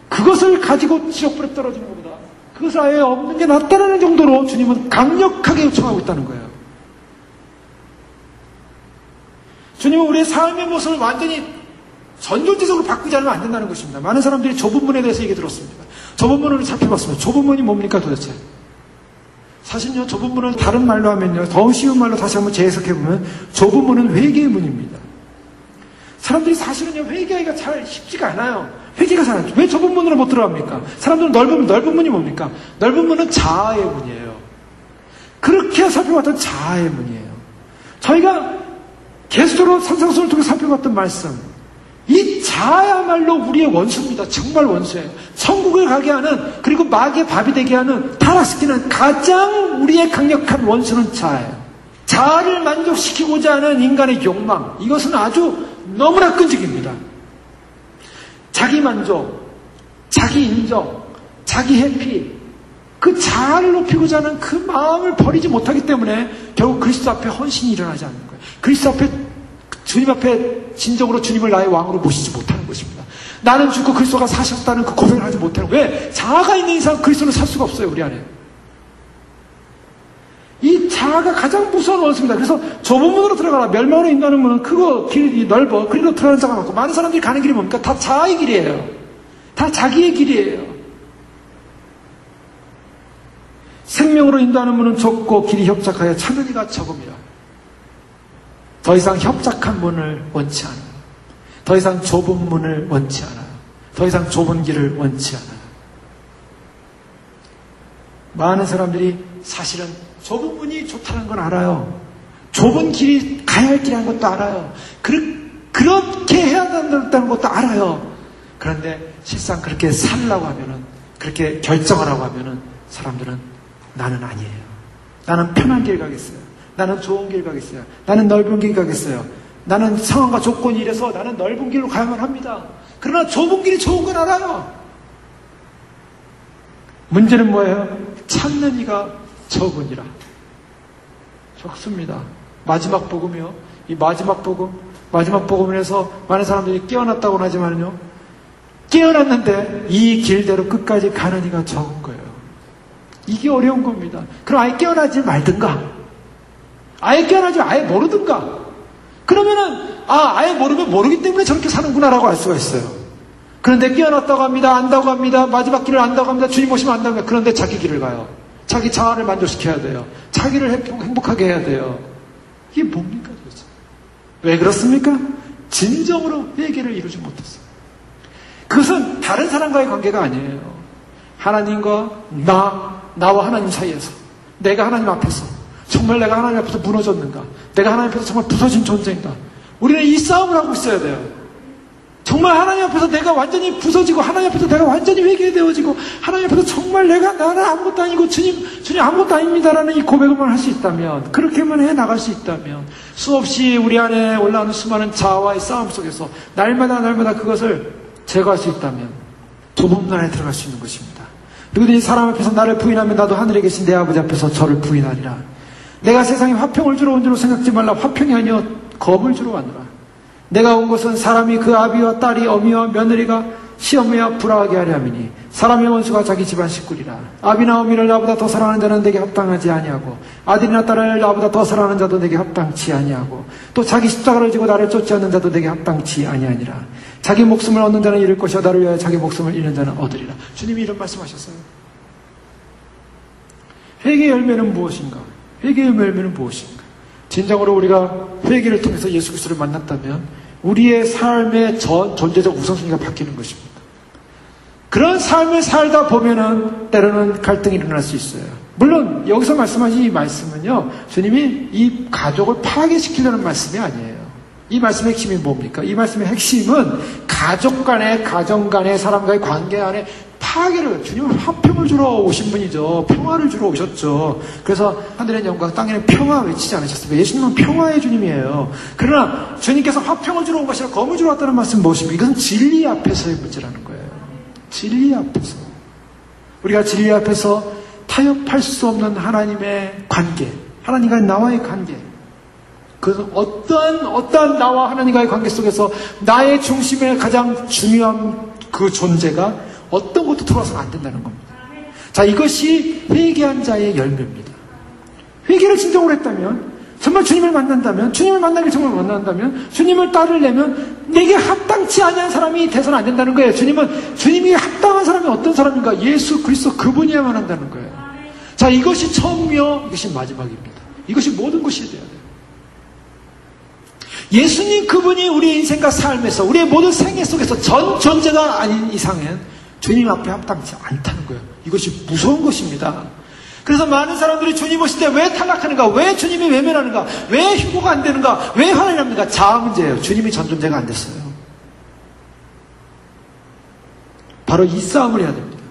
그것을 가지고 지옥불에 떨어지는 것보다 그것을 아예 없는 게 낫다는 정도로 주님은 강력하게 요청하고 있다는 거예요. 주님은 우리의 삶의 모습을 완전히 전존재적으로 바꾸지 않으면 안 된다는 것입니다. 많은 사람들이 좁은 문에 대해서 얘기 들었습니다. 좁은 문을 살펴봤습니다. 좁은 문이 뭡니까 도대체? 사실요, 좁은 문은 다른 말로 하면요, 더 쉬운 말로 다시 한번 재해석해보면 좁은 문은 회개의 문입니다. 사람들이 사실은요, 회개하기가 잘 쉽지가 않아요. 회개가 잘 안 돼요. 왜 좁은 문으로 못 들어갑니까? 사람들은 넓은 문이 뭡니까? 넓은 문은 자아의 문이에요. 그렇게 살펴봤던 자아의 문이에요. 저희가 계속적으로 산상수훈을 통해 살펴봤던 말씀, 이 자아야말로 우리의 원수입니다. 정말 원수예요. 천국을 가게 하는, 그리고 마귀의 밥이 되게 하는, 타락시키는 가장 우리의 강력한 원수는 자아예요. 자아를 만족시키고자 하는 인간의 욕망, 이것은 아주 너무나 끈질깁니다. 자기 만족, 자기 인정, 자기 해피, 그 자아를 높이고자 하는 그 마음을 버리지 못하기 때문에 결국 그리스도 앞에 헌신이 일어나지 않는 거예요. 그리스도 앞에, 주님 앞에 진정으로 주님을 나의 왕으로 모시지 못하는 것입니다. 나는 죽고 그리스도가 사셨다는 그 고백을 하지 못하는 거예요. 왜? 자아가 있는 이상 그리스도는 살 수가 없어요, 우리 안에. 이 자아가 가장 무서운 원수입니다. 그래서 좁은 문으로 들어가라. 멸망으로 인도하는 문은 크고 길이 넓어. 그리로 들어가는 자가 많고. 많은 사람들이 가는 길이 뭡니까? 다 자아의 길이에요. 다 자기의 길이에요. 생명으로 인도하는 문은 좁고 길이 협착하여 찾는 이가 적음이라. 더 이상 협착한 문을 원치 않아요. 더 이상 좁은 문을 원치 않아요. 더 이상 좁은 길을 원치 않아요. 많은 사람들이 사실은 좁은 문이 좋다는 건 알아요. 좁은 길이 가야 할 길이라는 것도 알아요. 그렇게 해야 된다는 것도 알아요. 그런데 실상 그렇게 살라고 하면은, 그렇게 결정하라고 하면은 사람들은 나는 아니에요. 나는 편한 길 가겠어요. 나는 좋은 길 가겠어요. 나는 넓은 길 가겠어요. 나는 상황과 조건이 이래서 나는 넓은 길로 가야만 합니다. 그러나 좁은 길이 좋은 건 알아요. 문제는 뭐예요? 찾는 이가 적으니라. 적습니다. 마지막 복음이요. 이 마지막 복음에서 많은 사람들이 깨어났다고는 하지만요, 깨어났는데 이 길대로 끝까지 가는 이가 적은 거예요. 이게 어려운 겁니다. 그럼 아예 깨어나지 말든가, 아예 깨어나지 아예 모르든가. 그러면은 아예 모르면 모르기 때문에 저렇게 사는구나라고 알 수가 있어요. 그런데 깨어났다고 합니다. 안다고 합니다. 마지막 길을 안다고 합니다. 주님 오시면 안다고 합니다. 그런데 자기 길을 가요. 자기 자아를 만족시켜야 돼요. 자기를 행복하게 해야 돼요. 이게 뭡니까 도대체? 왜 그렇습니까? 진정으로 회개를 이루지 못했어요. 그것은 다른 사람과의 관계가 아니에요. 하나님과 나와 하나님 사이에서, 내가 하나님 앞에서 정말 내가 하나님 앞에서 무너졌는가, 내가 하나님 앞에서 정말 부서진 존재인가. 우리는 이 싸움을 하고 있어야 돼요. 정말 하나님 앞에서 내가 완전히 부서지고, 하나님 앞에서 내가 완전히 회개되어지고, 하나님 앞에서 정말 나는 아무것도 아니고 주님 아무것도 아닙니다라는 이 고백을만 할 수 있다면, 그렇게만 해 나갈 수 있다면, 수없이 우리 안에 올라오는 수많은 자아와의 싸움 속에서 날마다 그것을 제거할 수 있다면 좁은 문 안에 들어갈 수 있는 것입니다. 누구든지 사람 앞에서 나를 부인하면 나도 하늘에 계신 내 아버지 앞에서 저를 부인하리라. 내가 세상에 화평을 주러 온 줄로 생각지 말라. 화평이 아니여 검을 주러 왔노라. 내가 온 것은 사람이 그 아비와 딸이, 어미와 며느리가 시어머니와 불화하게 하려 함이니, 사람의 원수가 자기 집안 식구리라. 아비나 어미를 나보다 더 사랑하는 자는 내게 합당하지 아니하고, 아들이나 딸을 나보다 더 사랑하는 자도 내게 합당치 아니하고, 또 자기 십자가를 지고 나를 쫓지 않는 자도 내게 합당치 아니하니라. 자기 목숨을 얻는 자는 잃을 것이요 나를 위하여 자기 목숨을 잃는 자는 얻으리라. 주님이 이런 말씀하셨어요. 회개의 열매는 무엇인가? 회개의 열매는 무엇인가? 진정으로 우리가 회개를 통해서 예수 그리스도를 만났다면 우리의 삶의 존재적 우선순위가 바뀌는 것입니다. 그런 삶을 살다 보면은 때로는 갈등이 일어날 수 있어요. 물론 여기서 말씀하신 이 말씀은요, 주님이 이 가족을 파괴시키려는 말씀이 아니에요. 이 말씀의 핵심이 뭡니까? 이 말씀의 핵심은 가족 간의, 가정 간의, 사람과의 관계 안에 파괴를, 주님은 화평을 주러 오신 분이죠. 평화를 주러 오셨죠. 그래서 하늘의 영광 땅에는 평화 외치지 않으셨습니까? 예수님은 평화의 주님이에요. 그러나 주님께서 화평을 주러 온 것이 아니라 검을 주러 왔다는 말씀은 무엇입니까? 이것은 진리 앞에서의 문제라는 거예요. 진리 앞에서. 우리가 진리 앞에서 타협할 수 없는 하나님의 관계, 하나님과 나와의 관계, 그래서 어떠한 나와 하나님과의 관계 속에서 나의 중심에 가장 중요한 그 존재가 어떤 것도 들어와서는 안 된다는 겁니다. 자, 이것이 회개한 자의 열매입니다. 회개를 진정으로 했다면, 정말 주님을 만난다면, 주님을 만나길 정말 원한다면, 주님을 따르려면 내게 합당치 아니한 사람이 돼서는 안 된다는 거예요. 주님이 합당한 사람이 어떤 사람인가? 예수 그리스도 그분이야만 한다는 거예요. 자, 이것이 처음이요, 이것이 마지막입니다. 이것이 모든 것이 돼야 돼요. 예수님 그분이 우리의 인생과 삶에서, 우리의 모든 생애 속에서 전 존재가 아닌 이상은 주님 앞에 합당치 않다는 거예요. 이것이 무서운 것입니다. 그래서 많은 사람들이 주님 오실 때 왜 탈락하는가? 왜 주님이 외면하는가? 왜 휴고가 안 되는가? 왜 화를 납니까? 자아 문제예요. 주님이 전 존재가 안 됐어요. 바로 이 싸움을 해야 됩니다.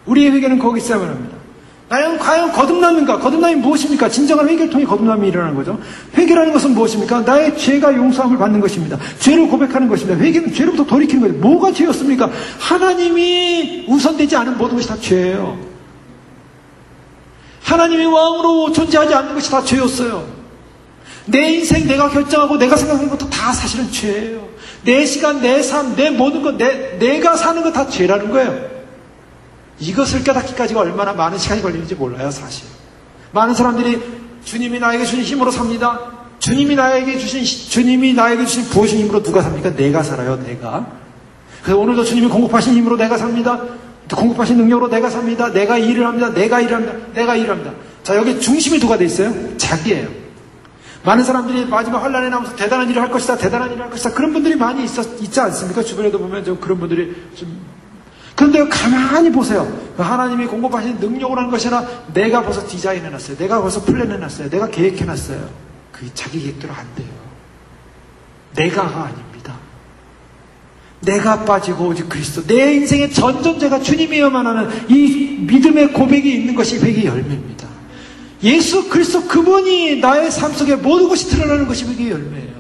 우리의 회개는 거기 싸움을 합니다. 나는 과연 거듭남인가? 거듭남이 무엇입니까? 진정한 회개를 통해 거듭남이 일어나는 거죠. 회개라는 것은 무엇입니까? 나의 죄가 용서함을 받는 것입니다. 죄를 고백하는 것입니다. 회개는 죄로부터 돌이키는 거예요. 뭐가 죄였습니까? 하나님이 우선되지 않은 모든 것이 다 죄예요. 하나님이 왕으로 존재하지 않는 것이 다 죄였어요. 내 인생 내가 결정하고 내가 생각하는 것도 다 사실은 죄예요. 내 시간, 내 삶, 내 모든 것, 내가 사는 것 다 죄라는 거예요. 이것을 깨닫기까지가 얼마나 많은 시간이 걸리는지 몰라요, 사실. 많은 사람들이 주님이 나에게 주신 힘으로 삽니다. 주님이 나에게 주신 부어신 힘으로 누가 삽니까? 내가 살아요, 내가. 그래서 오늘도 주님이 공급하신 힘으로 내가 삽니다. 공급하신 능력으로 내가 삽니다. 내가 일을 합니다. 내가 일을 합니다. 내가 일을 합니다. 자, 여기 중심이 누가 돼 있어요? 자기예요. 많은 사람들이 마지막 환란에 나오면서 대단한 일을 할 것이다. 대단한 일을 할 것이다. 그런 분들이 많이 있지 않습니까? 주변에도 보면 좀 그런 분들이 좀. 그런데 가만히 보세요. 하나님이 공급하신 능력으로 하는 것이 아니라 내가 벌써 디자인해놨어요. 내가 벌써 플랜해놨어요. 내가 계획해놨어요. 그게 자기 계획대로 안 돼요. 내가가 아닙니다. 내가 빠지고 오직 그리스도. 내 인생의 전존재가 주님이어야만 하는 이 믿음의 고백이 있는 것이 회개의 열매입니다. 예수 그리스도 그분이 나의 삶 속에 모든 것이 드러나는 것이 회개의 열매예요.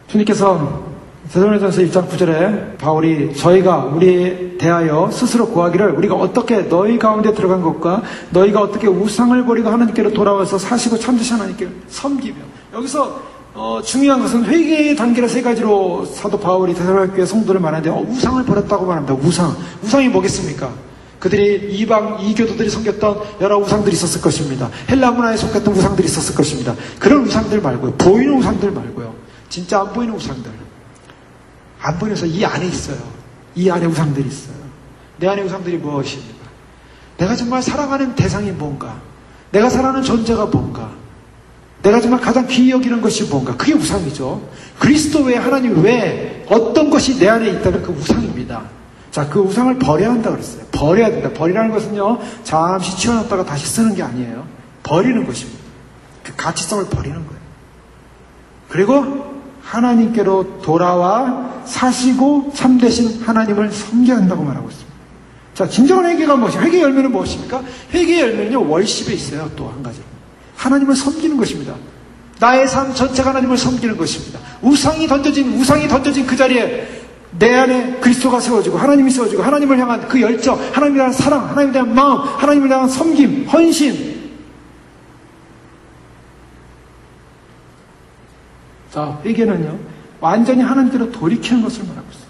주님께서 데살로니가전서 1장 9절에 바울이 저희가 우리에 대하여 스스로 구하기를 우리가 어떻게 너희 가운데 들어간 것과 너희가 어떻게 우상을 버리고 하나님께로 돌아와서 사시고 참되신 하나님께 섬기며. 여기서 중요한 것은 회개의 단계를 세 가지로 사도 바울이 데살로니가 교회 성도를 말하는데 우상을 버렸다고 말합니다. 우상이 뭐겠습니까? 그들이 이교도들이 섬겼던 여러 우상들이 있었을 것입니다. 헬라 문화에 속했던 우상들이 있었을 것입니다. 그런 우상들 말고요. 보이는 우상들 말고요. 진짜 안 보이는 우상들. 안 보여서 이 안에 있어요. 이 안에 우상들이 있어요. 내 안에 우상들이 무엇입니까? 내가 정말 사랑하는 대상이 뭔가? 내가 사랑하는 존재가 뭔가? 내가 정말 가장 귀히 여기는 것이 뭔가? 그게 우상이죠. 그리스도 외에 하나님 외에 어떤 것이 내 안에 있다면 그 우상입니다. 자, 그 우상을 버려야 한다 그랬어요. 버려야 된다. 버리라는 것은요, 잠시 치워놨다가 다시 쓰는 게 아니에요. 버리는 것입니다. 그 가치성을 버리는 거예요. 그리고 하나님께로 돌아와 사시고 참되신 하나님을 섬겨야 한다고 말하고 있습니다. 자, 진정한 회개가 무엇입니까? 회개의 열매는 무엇입니까? 회개의 열매는요, 월십에 있어요. 또 한 가지. 하나님을 섬기는 것입니다. 나의 삶 전체가 하나님을 섬기는 것입니다. 우상이 던져진 그 자리에 내 안에 그리스도가 세워지고 하나님이 세워지고 하나님을 향한 그 열정, 하나님에 대한 사랑, 하나님에 대한 마음, 하나님에 대한 섬김, 헌신. 자, 회개는요, 완전히 하나님께로 돌이키는 것을 말하고 있어요.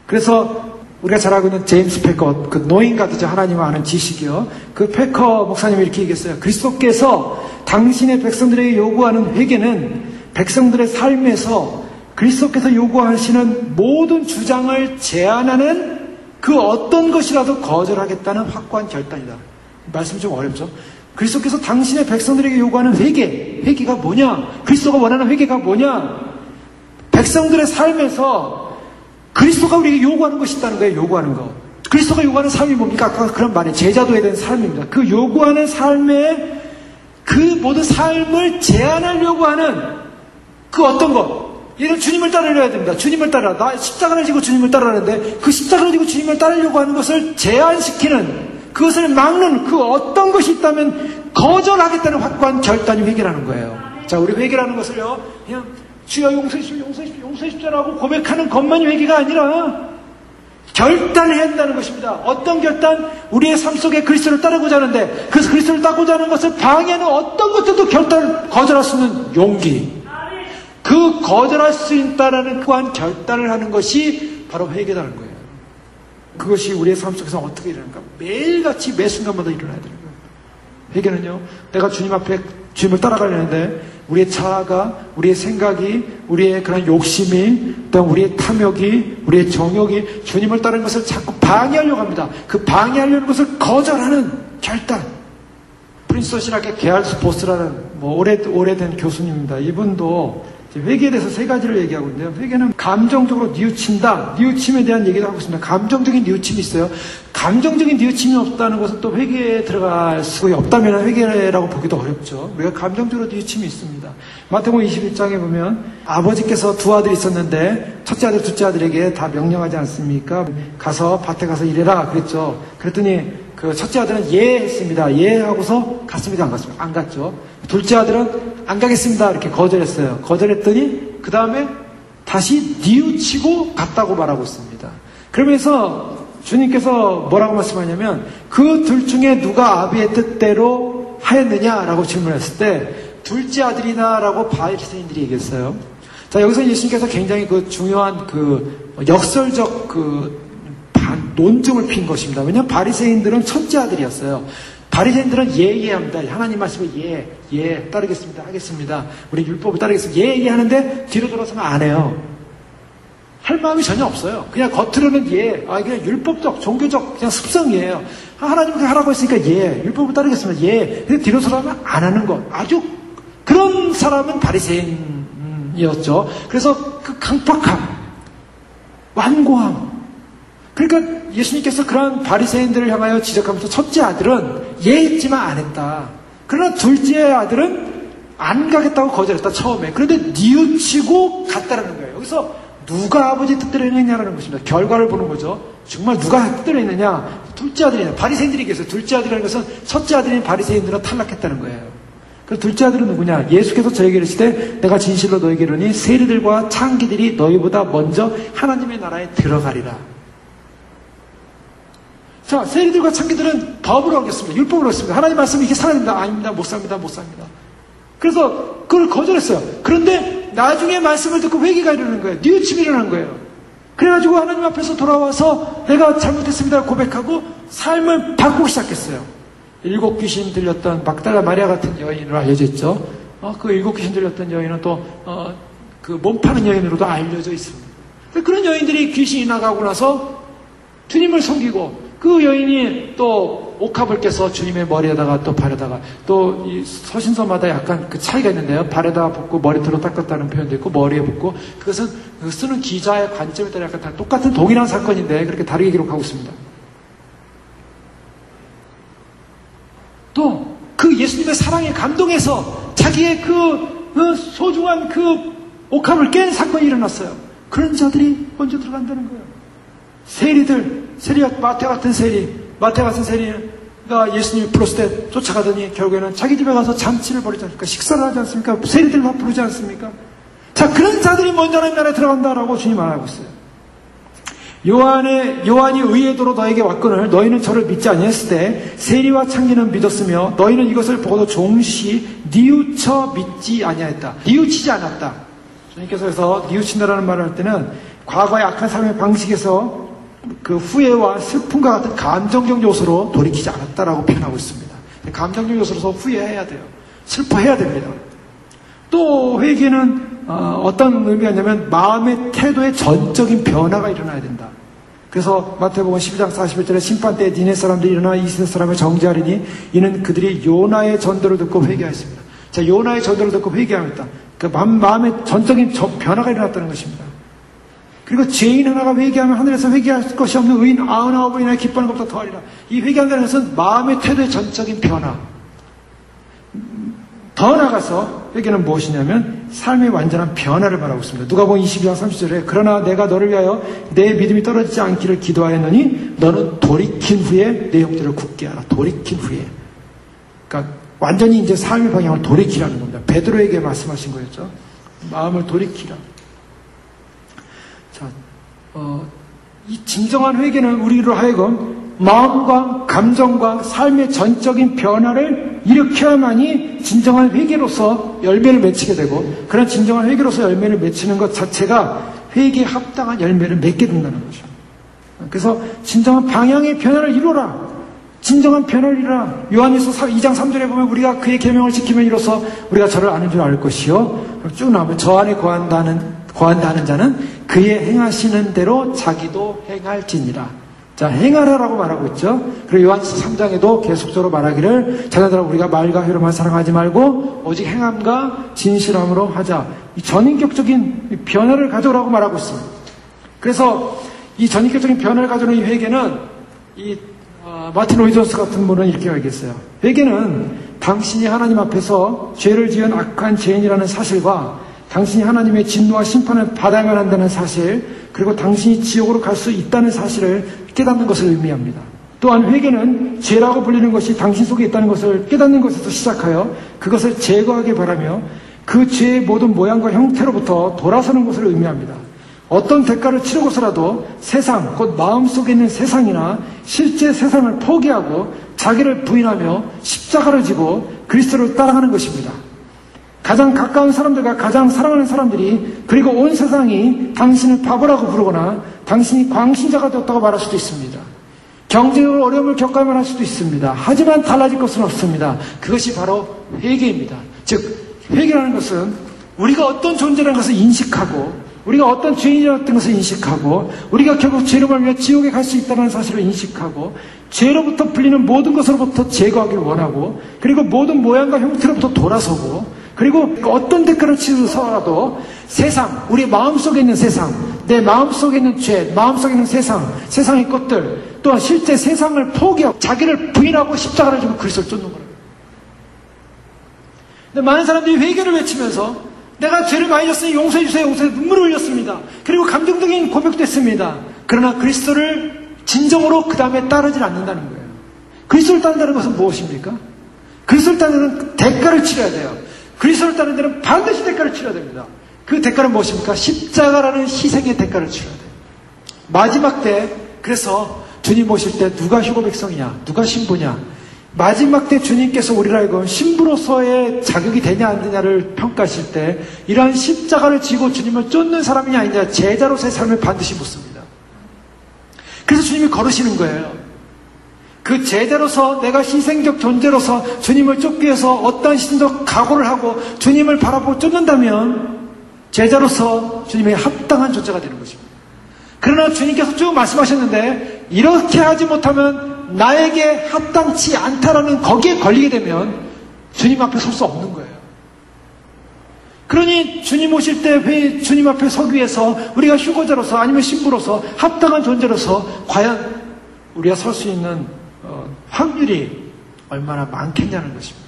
그래서 우리가 잘 알고 있는 제임스 패커, 그 노인가드죠. 하나님을 아는 지식이요. 그 패커 목사님이 이렇게 얘기했어요. 그리스도께서 당신의 백성들에게 요구하는 회개는 백성들의 삶에서 그리스도께서 요구하시는 모든 주장을 제한하는 그 어떤 것이라도 거절하겠다는 확고한 결단이다. 말씀이 좀 어렵죠? 그리스도께서 당신의 백성들에게 요구하는 회개가 뭐냐? 그리스도가 원하는 회개가 뭐냐? 백성들의 삶에서 그리스도가 우리에게 요구하는 것이 있다는 거예요. 요구하는 거. 그리스도가 요구하는 삶이 뭡니까? 아까 그런 말이 제자도에 대한 삶입니다. 그 요구하는 삶에 그 모든 삶을 제한하려고 하는 그 어떤 것. 얘는 주님을 따르려야 됩니다. 주님을 따라. 나 십자가를 지고 주님을 따르는데 그 십자가를 지고 주님을 따르려고 하는 것을 제한시키는, 그것을 막는 그 어떤 것이 있다면 거절하겠다는 확고한 결단이 회개라는 거예요. 자, 우리 회개라는 것을요, 그냥 주여 용서해주십시오라고 고백하는 것만이 회개가 아니라 결단을 해야 한다는 것입니다. 어떤 결단? 우리의 삶 속에 그리스도를 따르고자 하는데, 그래서 그리스도를 따르고자 하는 것을 방해하는 어떤 것들도 결단을 거절할 수 있는 용기. 그 거절할 수 있다라는 그한 결단을 하는 것이 바로 회개라는 거예요. 그것이 우리의 삶 속에서 어떻게 일어나는가? 매일같이 매 순간마다 일어나야 되는 거예요. 회개는요, 내가 주님 앞에 주님을 따라가려는데 우리의 자아가, 우리의 생각이, 우리의 그런 욕심이, 또 우리의 탐욕이, 우리의 정욕이 주님을 따르는 것을 자꾸 방해하려고 합니다. 그 방해하려는 것을 거절하는 결단. 프린스턴 신학의 게알스 보스라는 오래된 교수님입니다. 이분도 회개에 대해서 세 가지를 얘기하고 있는데요. 회개는 감정적으로 뉘우친다. 뉘우침에 대한 얘기도 하고 있습니다. 감정적인 뉘우침이 있어요. 감정적인 뉘우침이 없다는 것은 또 회개에 들어갈 수가 없다면 회개라고 보기도 어렵죠. 우리가 감정적으로 뉘우침이 있습니다. 마태복음 21장에 보면 아버지께서 두 아들이 있었는데 첫째 아들, 둘째 아들에게 다 명령하지 않습니까? 가서 밭에 가서 일해라 그랬죠. 그랬더니 그 첫째 아들은 예 했습니다. 예 하고서 갔습니다. 안 갔습니다. 안 갔죠. 둘째 아들은 안 가겠습니다. 이렇게 거절했어요. 거절했더니 그 다음에 다시 뉘우치고 갔다고 말하고 있습니다. 그러면서 주님께서 뭐라고 말씀하냐면 그 둘 중에 누가 아비의 뜻대로 하였느냐라고 질문했을 때 둘째 아들이나라고 바리새인들이 얘기했어요. 자, 여기서 예수님께서 굉장히 그 중요한 그 역설적 그 논증을 핀 것입니다. 왜냐하면 바리새인들은 첫째 아들이었어요. 바리새인들은 예예합니다. 하나님 말씀에 예 따르겠습니다. 하겠습니다. 우리 율법을 따르겠습니다. 예 하는데 뒤로 돌아서면 안 해요. 할 마음이 전혀 없어요. 그냥 겉으로는 그냥 율법적, 종교적 그냥 습성이에요. 하나님 그렇게 하라고 했으니까 율법을 따르겠습니다. 근데 뒤로 돌아서면 안 하는 것. 아주 그런 사람은 바리새인이었죠. 그래서 그 강팍함, 완고함. 그러니까 예수님께서 그런 바리새인들을 향하여 지적하면서 첫째 아들은 했지만 안 했다. 그러나 둘째 아들은 안 가겠다고 거절했다, 처음에. 그런데 뉘우치고 갔다라는 거예요. 여기서 누가 아버지 뜻대로 했느냐라는 것입니다. 결과를 보는 거죠. 정말 누가 뜻대로 했느냐? 둘째 아들이냐? 바리새인들이 계세요. 둘째 아들이라는 것은 첫째 아들인 바리새인들은 탈락했다는 거예요. 그 둘째 아들은 누구냐? 예수께서 저에게 이르시되 내가 진실로 너에게 이르니 세리들과 창기들이 너희보다 먼저 하나님의 나라에 들어가리라. 자, 세리들과 창기들은 법을 어겼습니다. 율법을 어겼습니다. 하나님 말씀이 이렇게 살아야 된다. 아닙니다. 못 삽니다. 그래서 그걸 거절했어요. 그런데 나중에 말씀을 듣고 회개가 일어나는 거예요. 뉘우침이 일어난 거예요. 그래가지고 하나님 앞에서 돌아와서 내가 잘못했습니다 고백하고 삶을 바꾸기 시작했어요. 7 귀신 들렸던 막달라 마리아 같은 여인으로 알려져 있죠. 그 7 귀신 들렸던 여인은 또 그 몸 파는 여인으로도 알려져 있습니다. 그런 여인들이 귀신이 나가고 나서 주님을 섬기고 그 여인이 또 옥합을 깨서 주님의 머리에다가 또 발에다가 또 이 서신서마다 약간 그 차이가 있는데요. 발에다가 붓고 머리털로 닦았다는 표현도 있고 머리에 붓고 그것은 쓰는 기자의 관점에 따라 약간 다 똑같은 동일한 사건인데 그렇게 다르게 기록하고 있습니다. 또 그 예수님의 사랑에 감동해서 자기의 그 소중한 그 옥합을 깬 사건이 일어났어요. 그런 자들이 먼저 들어간다는 거예요. 세리가 마태 같은 세리가 예수님이 불렀을 때 쫓아가더니 결국에는 자기 집에 가서 잔치를 벌이지 않습니까? 식사를 하지 않습니까? 세리들 다 부르지 않습니까? 자, 그런 자들이 먼저 하나님 나라에 들어간다라고 주님 말하고 있어요. 요한이 의의도로 너에게 왔거늘 너희는 저를 믿지 아니했을 때 세리와 창기는 믿었으며 너희는 이것을 보고도 종시 뉘우쳐 믿지 아니하였다. 뉘우치지 않았다. 주님께서 뉘우친다라는 말을 할 때는 과거의 악한 삶의 방식에서 그 후회와 슬픔과 같은 감정적 요소로 돌이키지 않았다라고 표현하고 있습니다. 감정적 요소로서 후회해야 돼요. 슬퍼해야 됩니다. 또 회개는 어떤 의미가 있냐면 마음의 태도의 전적인 변화가 일어나야 된다. 그래서 마태복음 12장 41절에 심판때에 니네 사람들이 일어나 이스라엘 사람을 정죄하리니 이는 그들이 요나의 전도를 듣고 회개하였습니다. 자, 요나의 전도를 듣고 회개합니다. 그 마음의 전적인 변화가 일어났다는 것입니다. 그리고 죄인 하나가 회개하면 하늘에서 회개할 것이 없는 의인 99인의 기뻐하는 것보다 더하리라. 이 회개한다는 것은 마음의 태도의 전적인 변화. 더 나아가서 회개는 무엇이냐면 삶의 완전한 변화를 말하고 있습니다. 누가복음 22장 30절에 그러나 내가 너를 위하여 내 믿음이 떨어지지 않기를 기도하였노니 너는 돌이킨 후에 내 형제를 굳게 하라. 돌이킨 후에. 그러니까 완전히 이제 삶의 방향을 돌이키라는 겁니다. 베드로에게 말씀하신 거였죠. 마음을 돌이키라. 자, 이 진정한 회개는 우리로 하여금 마음과 감정과 삶의 전적인 변화를 일으켜야만이 진정한 회개로서 열매를 맺히게 되고 그런 진정한 회개로서 열매를 맺히는 것 자체가 회개에 합당한 열매를 맺게 된다는 거죠. 그래서 진정한 방향의 변화를 이루라. 진정한 변화를 이루라. 요한일서 2장 3절에 보면 우리가 그의 계명을 지키면 이로써 우리가 저를 아는 줄 알 것이요. 쭉 나오면 저 안에 거한다는 자는 그의 행하시는 대로 자기도 행할지니라. 자, 행하라라고 말하고 있죠. 그리고 요한일서 3장에도 계속적으로 말하기를 자녀들아 우리가 말과 혀로만 사랑하지 말고 오직 행함과 진실함으로 하자. 이 전인격적인 변화를 가져오라고 말하고 있습니다. 그래서 이 전인격적인 변화를 가져오는 이 회개는 마틴 로이 존스 같은 분은 이렇게 얘기했어요. 회개는 당신이 하나님 앞에서 죄를 지은 악한 죄인이라는 사실과 당신이 하나님의 진노와 심판을 받아야만 한다는 사실, 그리고 당신이 지옥으로 갈 수 있다는 사실을 깨닫는 것을 의미합니다. 또한 회개는 죄라고 불리는 것이 당신 속에 있다는 것을 깨닫는 것에서 시작하여 그것을 제거하기 바라며 그 죄의 모든 모양과 형태로부터 돌아서는 것을 의미합니다. 어떤 대가를 치르고서라도 세상, 곧 마음속에 있는 세상이나 실제 세상을 포기하고 자기를 부인하며 십자가를 지고 그리스도를 따라가는 것입니다. 가장 가까운 사람들과 가장 사랑하는 사람들이 그리고 온 세상이 당신을 바보라고 부르거나 당신이 광신자가 되었다고 말할 수도 있습니다. 경제적으로 어려움을 겪어야만 할 수도 있습니다. 하지만 달라질 것은 없습니다. 그것이 바로 회개입니다. 즉 회개라는 것은 우리가 어떤 존재라는 것을 인식하고, 우리가 어떤 죄인이었던 것을 인식하고, 우리가 결국 죄로 말미암아 지옥에 갈 수 있다는 사실을 인식하고, 죄로부터 풀리는 모든 것으로부터 제거하기를 원하고, 그리고 모든 모양과 형태로부터 돌아서고, 그리고 어떤 대가를 치르서라도 세상, 우리 마음속에 있는 세상, 내 마음속에 있는 죄, 마음속에 있는 세상, 세상의 것들, 또한 실제 세상을 포기하고 자기를 부인하고 십자가를 지고 그리스도를 쫓는 거예요. 근데 많은 사람들이 회개를 외치면서 내가 죄를 많이 졌으니 용서해 주세요, 용서해 주세요, 눈물을 흘렸습니다. 그리고 감정적인 고백도 했습니다. 그러나 그리스도를 진정으로 그 다음에 따르질 않는다는 거예요. 그리스도를 따른다는 것은 무엇입니까? 그리스도를 따르는 데는 대가를 치러야 돼요. 그리스도를 따르는 데는 반드시 대가를 치러야 됩니다. 그 대가는 무엇입니까? 십자가라는 희생의 대가를 치러야 돼요. 마지막 때, 그래서 주님 오실 때 누가 휴거 백성이냐, 누가 신부냐, 마지막 때 주님께서 우리를 알고 신부로서의 자격이 되냐 안 되냐를 평가하실 때 이러한 십자가를 지고 주님을 쫓는 사람이냐 아니냐, 제자로서의 삶을 반드시 묻습니다. 그래서 주님이 걸으시는 거예요. 그 제자로서, 내가 희생적 존재로서 주님을 쫓기 위해서 어떠한 시선적 각오를 하고 주님을 바라보고 쫓는다면 제자로서 주님의 합당한 존재가 되는 것입니다. 그러나 주님께서 쭉 말씀하셨는데 이렇게 하지 못하면 나에게 합당치 않다라는 거기에 걸리게 되면 주님 앞에 설 수 없는 거예요. 그러니 주님 오실 때 주님 앞에 서기 위해서 우리가 휴거자로서 아니면 신부로서 합당한 존재로서 과연 우리가 설 수 있는 확률이 얼마나 많겠냐는 것입니다.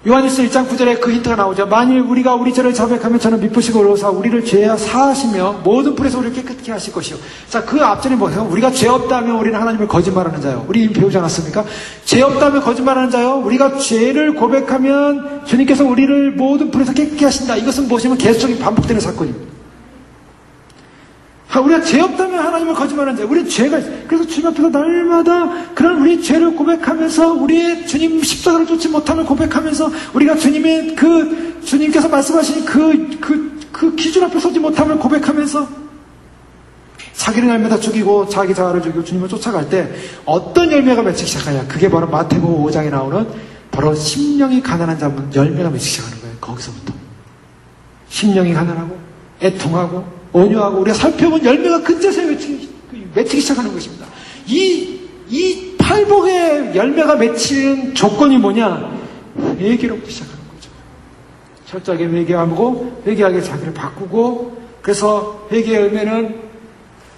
요한일서 1장 9절에 그 힌트가 나오죠. 만일 우리가 우리 죄를 자백하면 저는 미쁘시고 의로우사 우리를 죄와 사하시며 모든 불에서 우리를 깨끗게 하실 것이요. 자, 그 앞전에 뭐예요? 우리가 죄 없다면 우리는 하나님을 거짓말하는 자요. 우리 이미 배우지 않았습니까? 죄 없다면 거짓말하는 자요. 우리가 죄를 고백하면 주님께서 우리를 모든 불에서 깨끗게 하신다. 이것은 무엇이면 계속적인 반복되는 사건입니다. 우리가 죄 없다면 하나님을 거짓말하는 자예요. 우리 죄가 있어요. 그래서 주님 앞에서 날마다 그런 우리 죄를 고백하면서 우리의 주님 십자가를 쫓지 못함을 고백하면서 우리가 주님의 주님께서 말씀하신 그 기준 앞에 서지 못함을 고백하면서 자기를 날마다 죽이고 자기 자아를 죽이고 주님을 쫓아갈 때 어떤 열매가 맺히기 시작하냐. 그게 바로 마태복음 5장에 나오는 바로 심령이 가난한 자분 열매가 맺히기 시작하는 거예요. 거기서부터. 심령이 가난하고 애통하고 온유하고 우리가 살펴본 열매가 그때서 맺히기 시작하는 것입니다. 이 팔복의 열매가 맺히는 조건이 뭐냐? 회개로부터 시작하는 거죠. 철저하게 회개하고 회개하게 자기를 바꾸고, 그래서 회개의 의미는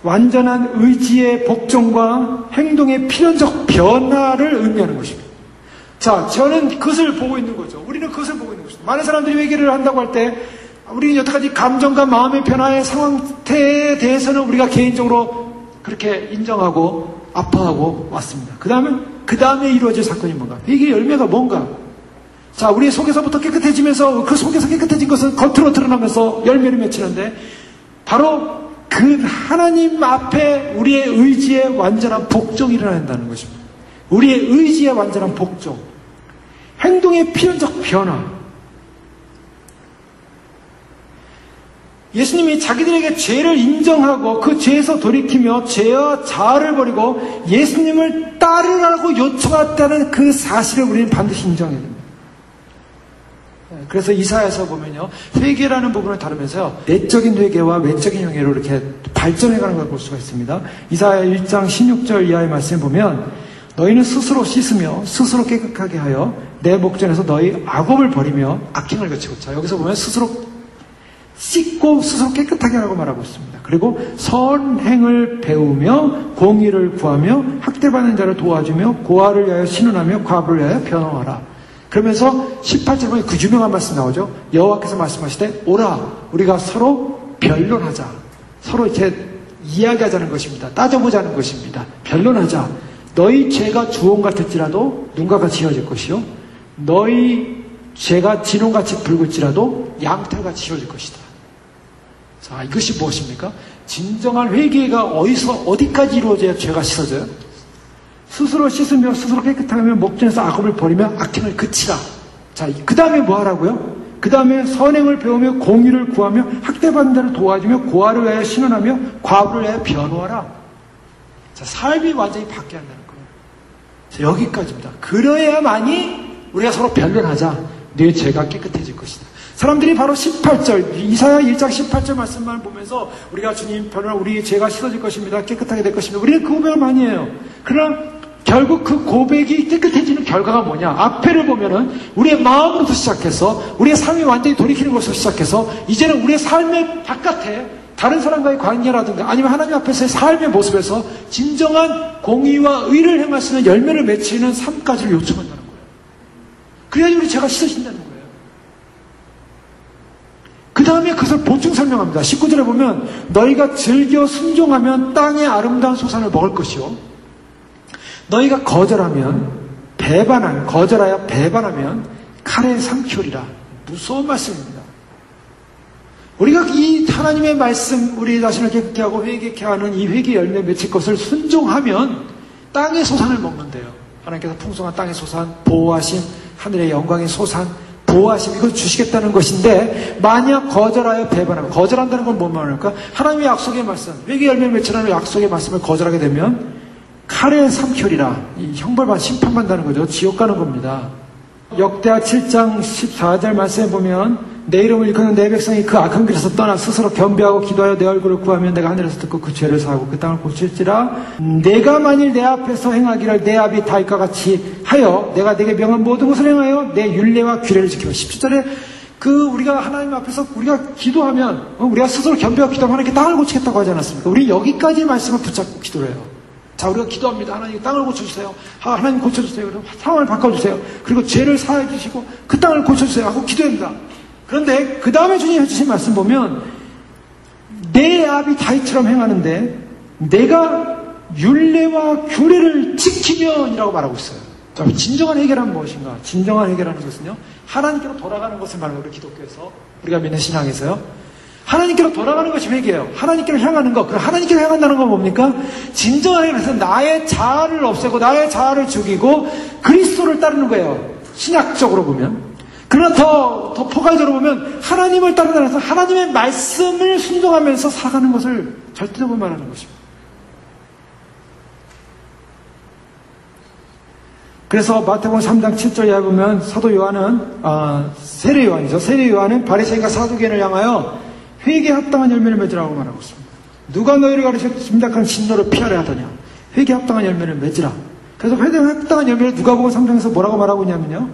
완전한 의지의 복종과 행동의 필연적 변화를 의미하는 것입니다. 자, 저는 그것을 보고 있는 거죠. 우리는 그것을 보고 있는 것입니다. 많은 사람들이 회개를 한다고 할 때 우리는 여태까지 감정과 마음의 변화의 상태에 대해서는 우리가 개인적으로 그렇게 인정하고 아파하고 왔습니다. 그 다음에 이루어질 사건이 뭔가? 회개의 열매가 뭔가? 자, 우리 속에서부터 깨끗해지면서 그 속에서 깨끗해진 것은 겉으로 드러나면서 열매를 맺히는데 바로 그 하나님 앞에 우리의 의지의 완전한 복종이 일어난다는 것입니다. 우리의 의지의 완전한 복종. 행동의 필연적 변화. 예수님이 자기들에게 죄를 인정하고 그 죄에서 돌이키며 죄와 자아를 버리고 예수님을 따르라고 요청했다는 그 사실을 우리는 반드시 인정해야 됩니다. 그래서 이사야에서 보면요, 회개라는 부분을 다루면서요, 내적인 회개와 외적인 회개로 이렇게 발전해가는 걸 볼 수가 있습니다. 이사야 1장 16절 이하의 말씀을 보면 너희는 스스로 씻으며 스스로 깨끗하게 하여 내 목전에서 너희 악업을 버리며 악행을 거치고. 자, 여기서 보면 스스로 씻고 스스로 깨끗하게 하라고 말하고 있습니다. 그리고 선행을 배우며 공의를 구하며 학대받는 자를 도와주며 고아를 위하여 신원하며 과부를 위하여 변호하라. 그러면서 18절에 보면 그 유명한 말씀 나오죠. 여호와께서 말씀하시되 오라 우리가 서로 변론하자. 서로 이렇게 이야기하자는 것입니다. 따져보자는 것입니다. 변론하자. 너희 죄가 주홍 같을지라도 눈과 같이 지어질 것이요 너희 죄가 진홍같이 붉을지라도 양털같이 지어질 것이다. 자, 이것이 무엇입니까? 진정한 회개가 어디까지 이루어져야 죄가 씻어져요? 스스로 씻으며 스스로 깨끗하며 목전에서 악업을 버리며 악행을 그치라. 자, 그 다음에 뭐 하라고요? 그 다음에 선행을 배우며 공의를 구하며 학대받는 자를 도와주며 고아를 위하여 신원하며 과부를 위하여 변호하라. 자, 삶이 완전히 바뀌어야 한다는 거예요. 자, 여기까지입니다. 그래야만이 우리가 서로 변론하자. 네 죄가 깨끗해질 것이다. 사람들이 바로 18절, 이사야 1장 18절 말씀만 보면서 우리가 주님 변호하 우리 죄가 씻어질 것입니다. 깨끗하게 될 것입니다. 우리는 그 고백을 많이 해요. 그러나 결국 그 고백이 깨끗해지는 결과가 뭐냐? 앞에를 보면은 우리의 마음으로부터 시작해서 우리의 삶이 완전히 돌이키는 것으로 시작해서 이제는 우리의 삶의 바깥에 다른 사람과의 관계라든가 아니면 하나님 앞에서의 삶의 모습에서 진정한 공의와 의를 행할 수 있는 열매를 맺히는 삶까지를 요청한다는 거예요. 그래야지 우리 죄가 씻어진다는 거예요. 그 다음에 그것을 보충 설명합니다. 19절에 보면 너희가 즐겨 순종하면 땅의 아름다운 소산을 먹을 것이요 너희가 거절하여 배반하면 칼에 삼키우리라. 무서운 말씀입니다. 우리가 이 하나님의 말씀, 우리 자신을 깨끗게 하고 회개케 하는 이 회개 열매 맺힐 것을 순종하면 땅의 소산을 먹는데요. 하나님께서 풍성한 땅의 소산, 보호하심, 하늘의 영광의 소산, 보호하심, 이걸 주시겠다는 것인데, 만약 거절하여 배반하면, 거절한다는 건 뭐만 할까? 하나님의 약속의 말씀, 회개 열매 맺히라는 약속의 말씀을 거절하게 되면 칼에 삼키우리라. 이 형벌받 심판받는다는 거죠. 지옥 가는 겁니다. 역대하 7장 14절 말씀에 보면 내 이름을 일컫는 내 백성이 그 악한 길에서 떠나 스스로 겸비하고 기도하여 내 얼굴을 구하면 내가 하늘에서 듣고 그 죄를 사하고 그 땅을 고칠지라. 내가 만일 내 앞에서 행하기를 내 아비 다윗과 같이 하여 내가 내게 명한 모든 것을 행하여 내 율례와 규례를 지키며. 17절에 우리가 하나님 앞에서 우리가 기도하면 우리가 스스로 겸비하고 기도하면 하나님께 땅을 고치겠다고 하지 않았습니까? 우리 여기까지 말씀을 붙잡고 기도를 해요. 자, 우리가 기도합니다. 하나님 땅을 고쳐주세요. 하나님 고쳐주세요. 그리고 상황을 바꿔주세요. 그리고 죄를 사해 주시고 그 땅을 고쳐주세요 하고 기도합니다. 그런데 그 다음에 주님이 해주신 말씀 보면 내 아비 다윗처럼 행하는데 내가 율례와 규례를 지키면이라고 말하고 있어요. 자, 진정한 해결은 무엇인가? 진정한 해결하는 것은요, 하나님께로 돌아가는 것을 말하는 우리 기독교에서, 우리가 믿는 신앙에서요, 하나님께로 돌아가는 것이 회개예요. 하나님께로 향하는 것. 그럼 하나님께로 향한다는 건 뭡니까? 진정한 해결은 나의 자아를 없애고 나의 자아를 죽이고 그리스도를 따르는 거예요. 신학적으로 보면. 그러나 더 포괄적으로 보면 하나님을 따르면서 하나님의 말씀을 순종하면서 살아가는 것을 절대적으로 말하는 것입니다. 그래서 마태복음 3장 7절에 보면 사도 요한은 세례 요한이죠. 세례 요한은 바리새인과 사두개인을 향하여 회개에 합당한 열매를 맺으라고 말하고 있습니다. 누가 너희를 가르쳤습니다. 그런 진노를 피하려 하더냐. 회개에 합당한 열매를 맺으라. 그래서 회개에 합당한 열매를 누가복음 3장에서 뭐라고 말하고 있냐면요,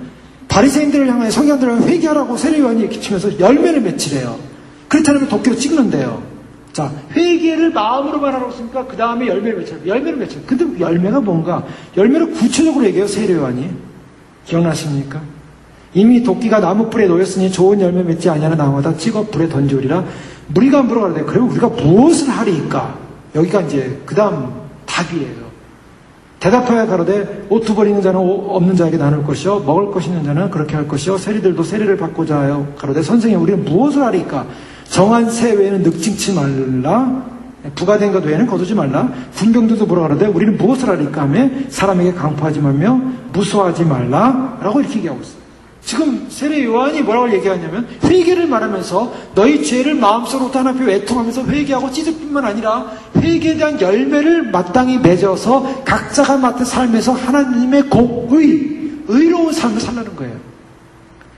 바리새인들을 향하여 성경들을 향하여 회개하라고 세례 요한이 기치면서 열매를 맺히래요. 그렇지 않으면 도끼로 찍는데요. 자, 회개를 마음으로 말하라고 했으니까 그 다음에 열매를 맺혀요. 열매를 맺혀요. 근데 열매가 뭔가? 열매를 구체적으로 얘기해요. 세례 요한이. 기억나십니까? 이미 도끼가 나무 뿔에 놓였으니 좋은 열매 맺지 아니하는 나무마다 찍어 불에 던지우리라. 무리가 물어가는데 그러면 우리가 무엇을 하리이까? 여기가 이제 그 다음 답이에요. 대답하여 가로되 옷 두 벌 있는 자는 옷 없는 자에게 나눌 것이요 먹을 것 있는 자는 그렇게 할 것이요 세리들도 세리를 받고자 하여 가로되 선생님 우리는 무엇을 하리이까? 정한 새 외에는 늑증치 말라, 부가된 것 외에는 거두지 말라. 군병들도 물어가로되 우리는 무엇을 하리이까 하며 사람에게 강포하지 말며 무서워하지 말라 라고 이렇게 얘기하고 있어요. 지금 세례 요한이 뭐라고 얘기하냐면 회개를 말하면서 너희 죄를 마음속으로부터 하나님 앞에 애통하면서 회개하고 찢을 뿐만 아니라 회개에 대한 열매를 마땅히 맺어서 각자가 맡은 삶에서 하나님의 의로운 삶을 살라는 거예요.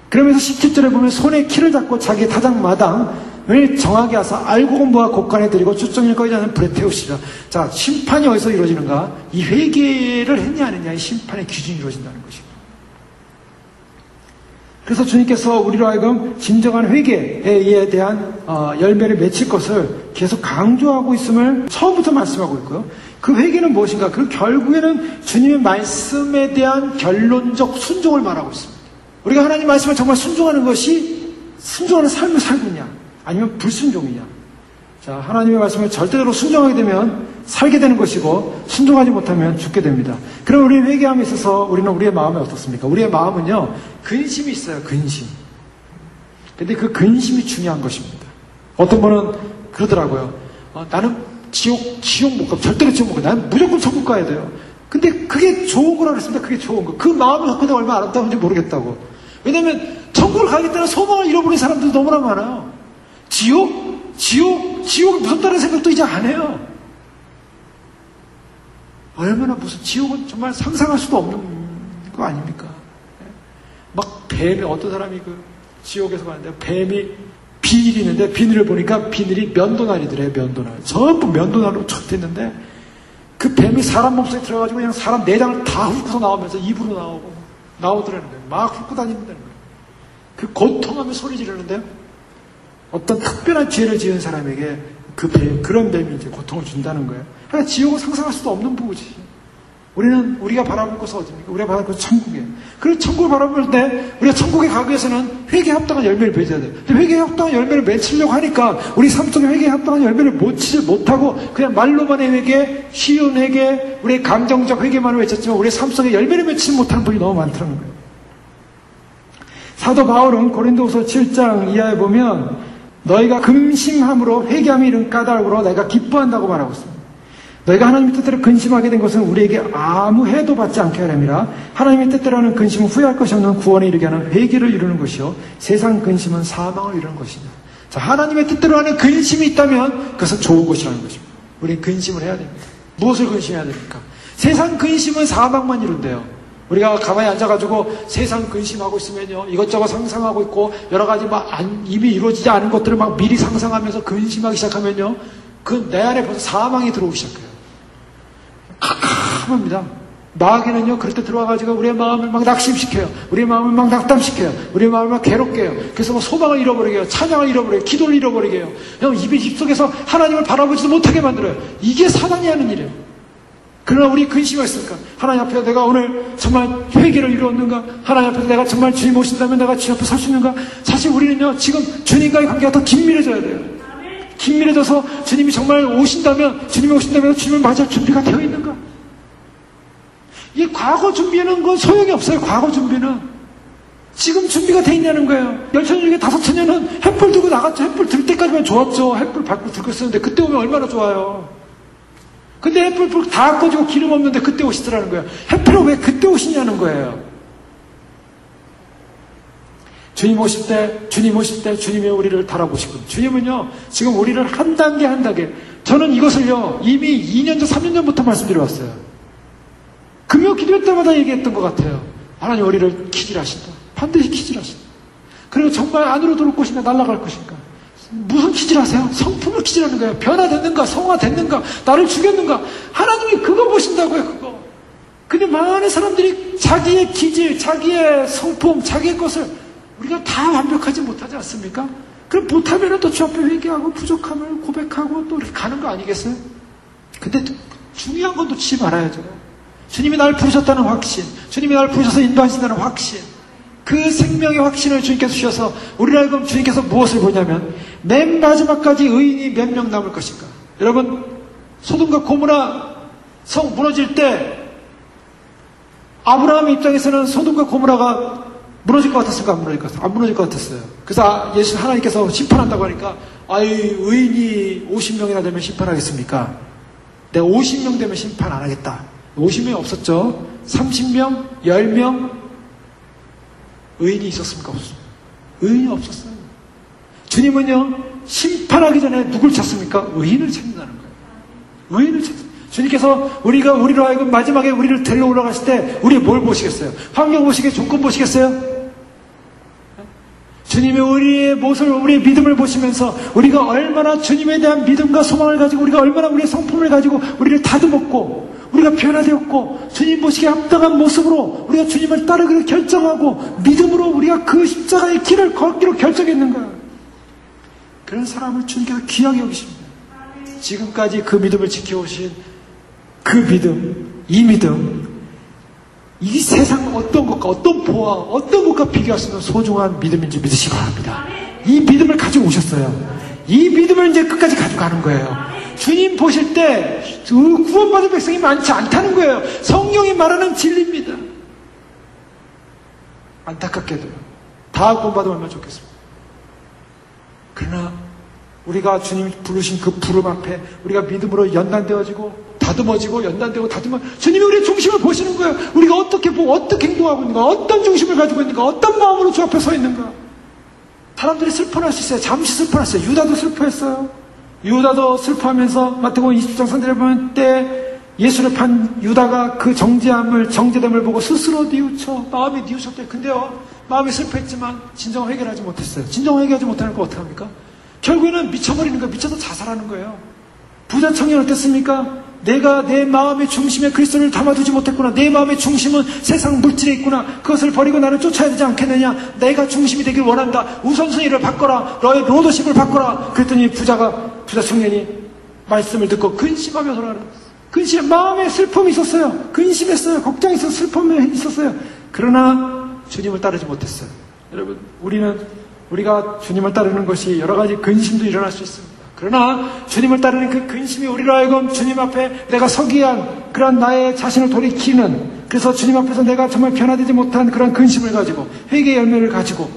그러면서 17절에 보면 손에 키를 잡고 자기의 타작마당을 정하게 하사 알고 공부와 곡간에 드리고 추정일 거지 않은 불에 태우시라. 자, 심판이 어디서 이루어지는가? 이 회개를 했냐 안 했냐의 심판의 기준이 이루어진다는 것입니다. 그래서 주님께서 우리로 하여금 진정한 회개에 대한 열매를 맺힐 것을 계속 강조하고 있음을 처음부터 말씀하고 있고요. 그 회개는 무엇인가? 그 결국에는 주님의 말씀에 대한 결론적 순종을 말하고 있습니다. 우리가 하나님 말씀을 정말 순종하는 것이 순종하는 삶을 살고 있냐, 아니면 불순종이냐. 자, 하나님의 말씀을 절대적으로 순종하게 되면 살게 되는 것이고 순종하지 못하면 죽게 됩니다. 그럼 우리 회개함에 있어서 우리는 우리의 마음이 어떻습니까? 우리의 마음은요, 근심이 있어요. 근심. 근데 그 근심이 중요한 것입니다. 어떤 분은 그러더라고요. 나는 지옥 못 가. 절대로 지옥 못 가. 나는 무조건 천국 가야 돼요. 근데 그게 좋은 거라 그랬습니다. 그게 좋은 거. 그 마음이 갖고 내가 얼마나 아름다운지 모르겠다고. 왜냐면 천국을 가겠다는 소망을 잃어버린 사람들도 너무나 많아요. 지옥이 무섭다는 생각도 이제 안 해요. 얼마나 무슨, 지옥은 정말 상상할 수도 없는 거 아닙니까? 막 뱀이, 어떤 사람이 지옥에서 봤는데 뱀이 비닐이 있는데 비닐을 보니까 비닐이 면도날이더래요. 면도날. 전부 면도날로 척 됐는데 그 뱀이 사람 몸속에 들어가지고 그냥 사람 내장을 다 훑고서 나오면서 입으로 나오더라는 거예요. 막 훑고 다니는다는 거예요. 그 고통하며 소리 지르는데요. 어떤 특별한 죄를 지은 사람에게 그런 뱀이 이제 고통을 준다는 거예요. 그러니까 지옥은 상상할 수도 없는 부분이지. 우리가 바라볼 곳은 어디입니까? 우리가 바라볼 곳은 천국이에요. 그래서 천국을 바라볼 때 우리가 천국에 가기 위해서는 회개에 합당한 열매를 맺어야 돼요. 근데 회개에 합당한 열매를 맺으려고 하니까 우리 삶 속에 회개에 합당한 열매를 맺지 못하고 그냥 말로만의 회개, 쉬운 회개, 우리의 감정적 회개만을 외쳤지만 우리의 삶 속에 열매를 맺지 못하는 분이 너무 많다는 거예요. 사도 바울은 고린도후서 7장 이하에 보면 너희가 근심함으로 회개함이 이른 까닭으로 내가 기뻐한다고 말하고 있습니다. 너희가 하나님의 뜻대로 근심하게 된 것은 우리에게 아무 해도 받지 않게 하려니라. 하나님의 뜻대로 하는 근심은 후회할 것이 없는 구원에 이르게 하는 회개를 이루는 것이요 세상 근심은 사망을 이루는 것이다. 자, 하나님의 뜻대로 하는 근심이 있다면 그것은 좋은 것이라는 것입니다. 우리는 근심을 해야 됩니다. 무엇을 근심해야 됩니까? 세상 근심은 사망만 이룬대요. 우리가 가만히 앉아가지고 세상 근심하고 있으면요, 이것저것 상상하고 있고 여러 가지 이미 이루어지지 않은 것들을 막 미리 상상하면서 근심하기 시작하면요, 그 내 안에 벌써 사망이 들어오기 시작해요. 캄캄합니다. 마귀는요, 그럴 때 들어와가지고 우리의 마음을 막 낙심시켜요. 우리의 마음을 막 낙담시켜요. 우리의 마음을 막 괴롭게 해요. 그래서 막 소망을 잃어버리게 해요. 찬양을 잃어버리게 해요. 기도를 잃어버리게 해요. 그냥 입속에서 하나님을 바라보지도 못하게 만들어요. 이게 사단이 하는 일이에요. 그러나 우리 근심이 있을까? 하나님 앞에 내가 오늘 정말 회개를 이루었는가? 하나님 앞에 내가 정말 주님 오신다면 내가 주님 앞에 설 수 있는가? 사실 우리는요, 지금 주님과의 관계가 더 긴밀해져야 돼요. 긴밀해져서 주님이 정말 오신다면 주님을 맞이할 준비가 되어 있는가? 이 과거 준비는 건 소용이 없어요. 과거 준비는. 지금 준비가 되어 있냐는 거예요. 열처녀 중에 5처녀는 횃불 들고 나갔죠. 횃불 들 때까지만 좋았죠. 횃불 밟고 들고 있었는데 그때 오면 얼마나 좋아요. 근데 횃불 다 꺼지고 기름 없는데 그때 오시더라는 거예요. 횃불은 왜 그때 오시냐는 거예요. 주님 오실 때 주님이 우리를 달아보시고, 주님은요, 지금 우리를 한 단계, 저는 이것을요, 이미 2년 전, 3년 전부터 말씀드려왔어요. 금요 기도회 때마다 얘기했던 것 같아요. 하나님 우리를 기질하신다. 반드시 기질하신다. 그리고 정말 안으로 들어올 것인가, 날아갈 것인가. 무슨 기질하세요? 성품을 기질하는 거예요. 변화됐는가, 성화됐는가, 나를 죽였는가. 하나님이 그거 보신다고요, 그거. 근데 많은 사람들이 자기의 기질, 자기의 성품, 자기의 것을 우리가 다 완벽하지 못하지 않습니까? 그럼 못하면 또 주 앞에 회개하고 부족함을 고백하고 또 이렇게 가는 거 아니겠어요? 근데 중요한 건 놓치지 말아야죠. 주님이 나를 부르셨다는 확신, 주님이 나를 부르셔서 인도하신다는 확신, 그 생명의 확신을 주님께서 주셔서 우리를 하여금 주님께서 무엇을 보냐면 맨 마지막까지 의인이 몇 명 남을 것인가. 여러분, 소돔과 고모라 성 무너질 때 아브라함 입장에서는 소돔과 고모라가 무너질 것 같았을까? 안 무너질 것 같았어요. 그래서 하나님께서 심판한다고 하니까, 의인이 50명이나 되면 심판하겠습니까? 내가 50명 되면 심판 안 하겠다. 50명이 없었죠. 30명, 10명, 의인이 있었습니까? 없었습니까? 의인이 없었어요. 주님은요, 심판하기 전에 누굴 찾습니까? 의인을 찾는다는 거예요. 의인을 찾습니다. 주님께서 우리로 하여금 마지막에 우리를 데리러 올라갔을 때, 우리 뭘 보시겠어요? 환경 보시겠어요? 조건 보시겠어요? 주님이 우리의 모습을, 우리의 믿음을 보시면서 우리가 얼마나 주님에 대한 믿음과 소망을 가지고 우리가 얼마나 우리의 성품을 가지고 우리를 다듬었고 우리가 변화되었고 주님 보시기에 합당한 모습으로 우리가 주님을 따르기로 결정하고 믿음으로 우리가 그 십자가의 길을 걷기로 결정했는가. 그런 사람을 주님께서 귀하게 여기십니다. 지금까지 그 믿음을 지켜오신 그 믿음, 이 세상 어떤 것과 어떤 보아, 어떤 것과 비교할 수 있는 소중한 믿음인지 믿으시기 바랍니다. 이 믿음을 가지고 오셨어요. 이 믿음을 이제 끝까지 가져가는 거예요. 주님 보실 때 구원받은 백성이 많지 않다는 거예요. 성령이 말하는 진리입니다. 안타깝게도요. 다 구원받으면 얼마나 좋겠습니까? 그러나 우리가 주님이 부르신 그 부름 앞에 우리가 믿음으로 연단되어지고 다 다듬어지고 연단되고 주님이 우리의 중심을 보시는 거예요. 우리가 어떻게 보고 어떻게 행동하고 있는가, 어떤 중심을 가지고 있는가, 어떤 마음으로 주 앞에 서 있는가. 사람들이 슬퍼할 수 있어요. 잠시 슬퍼했어요. 유다도 슬퍼했어요. 유다도 슬퍼하면서 마태복음 20장 상대를 보면 때 예수를 판 유다가 그 정죄됨을 보고 스스로 뉘우쳐 마음이 뉘우쳤대요. 근데요, 마음이 슬퍼했지만 진정을 해결하지 못했어요. 진정을 해결하지 못하는 거 어떡합니까? 결국에는 미쳐버리는 거예요. 미쳐서 자살하는 거예요. 부자 청년 어땠습니까? 내가 내 마음의 중심에 그리스도를 담아두지 못했구나. 내 마음의 중심은 세상 물질에 있구나. 그것을 버리고 나를 쫓아야 되지 않겠느냐. 내가 중심이 되길 원한다. 우선순위를 바꿔라. 너의 로더십을 바꿔라. 그랬더니 부자 청년이 말씀을 듣고 근심하며 돌아가는. 마음에 슬픔이 있었어요. 근심했어요. 걱정이 있었어요. 슬픔이 있었어요. 그러나 주님을 따르지 못했어요. 여러분, 우리가 주님을 따르는 것이 여러 가지 근심도 일어날 수 있습니다. 그러나 주님을 따르는 그 근심이 우리로 하여금 주님 앞에 내가 서기 위한 그런 나의 자신을 돌이키는, 그래서 주님 앞에서 내가 정말 변화되지 못한 그런 근심을 가지고 회개의 열매를 가지고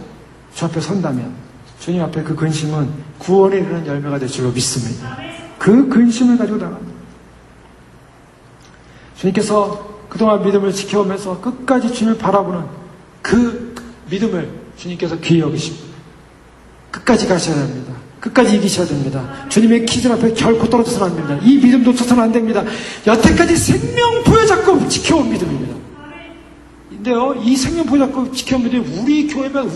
주 앞에 선다면 주님 앞에 그 근심은 구원에 이르는 열매가 될 줄로 믿습니다. 그 근심을 가지고 나갑니다. 주님께서 그동안 믿음을 지켜오면서 끝까지 주님을 바라보는 그 믿음을 주님께서 귀히 여기십니다. 끝까지 가셔야 됩니다. 끝까지 이기셔야 됩니다. 주님의 기준 앞에 결코 떨어져서는 안 됩니다. 이 믿음 놓쳐서는 안 됩니다. 여태까지 생명 부여잡고 지켜온 믿음입니다. 근데요, 이 생명 부여잡고 지켜온 믿음이 우리 교회만,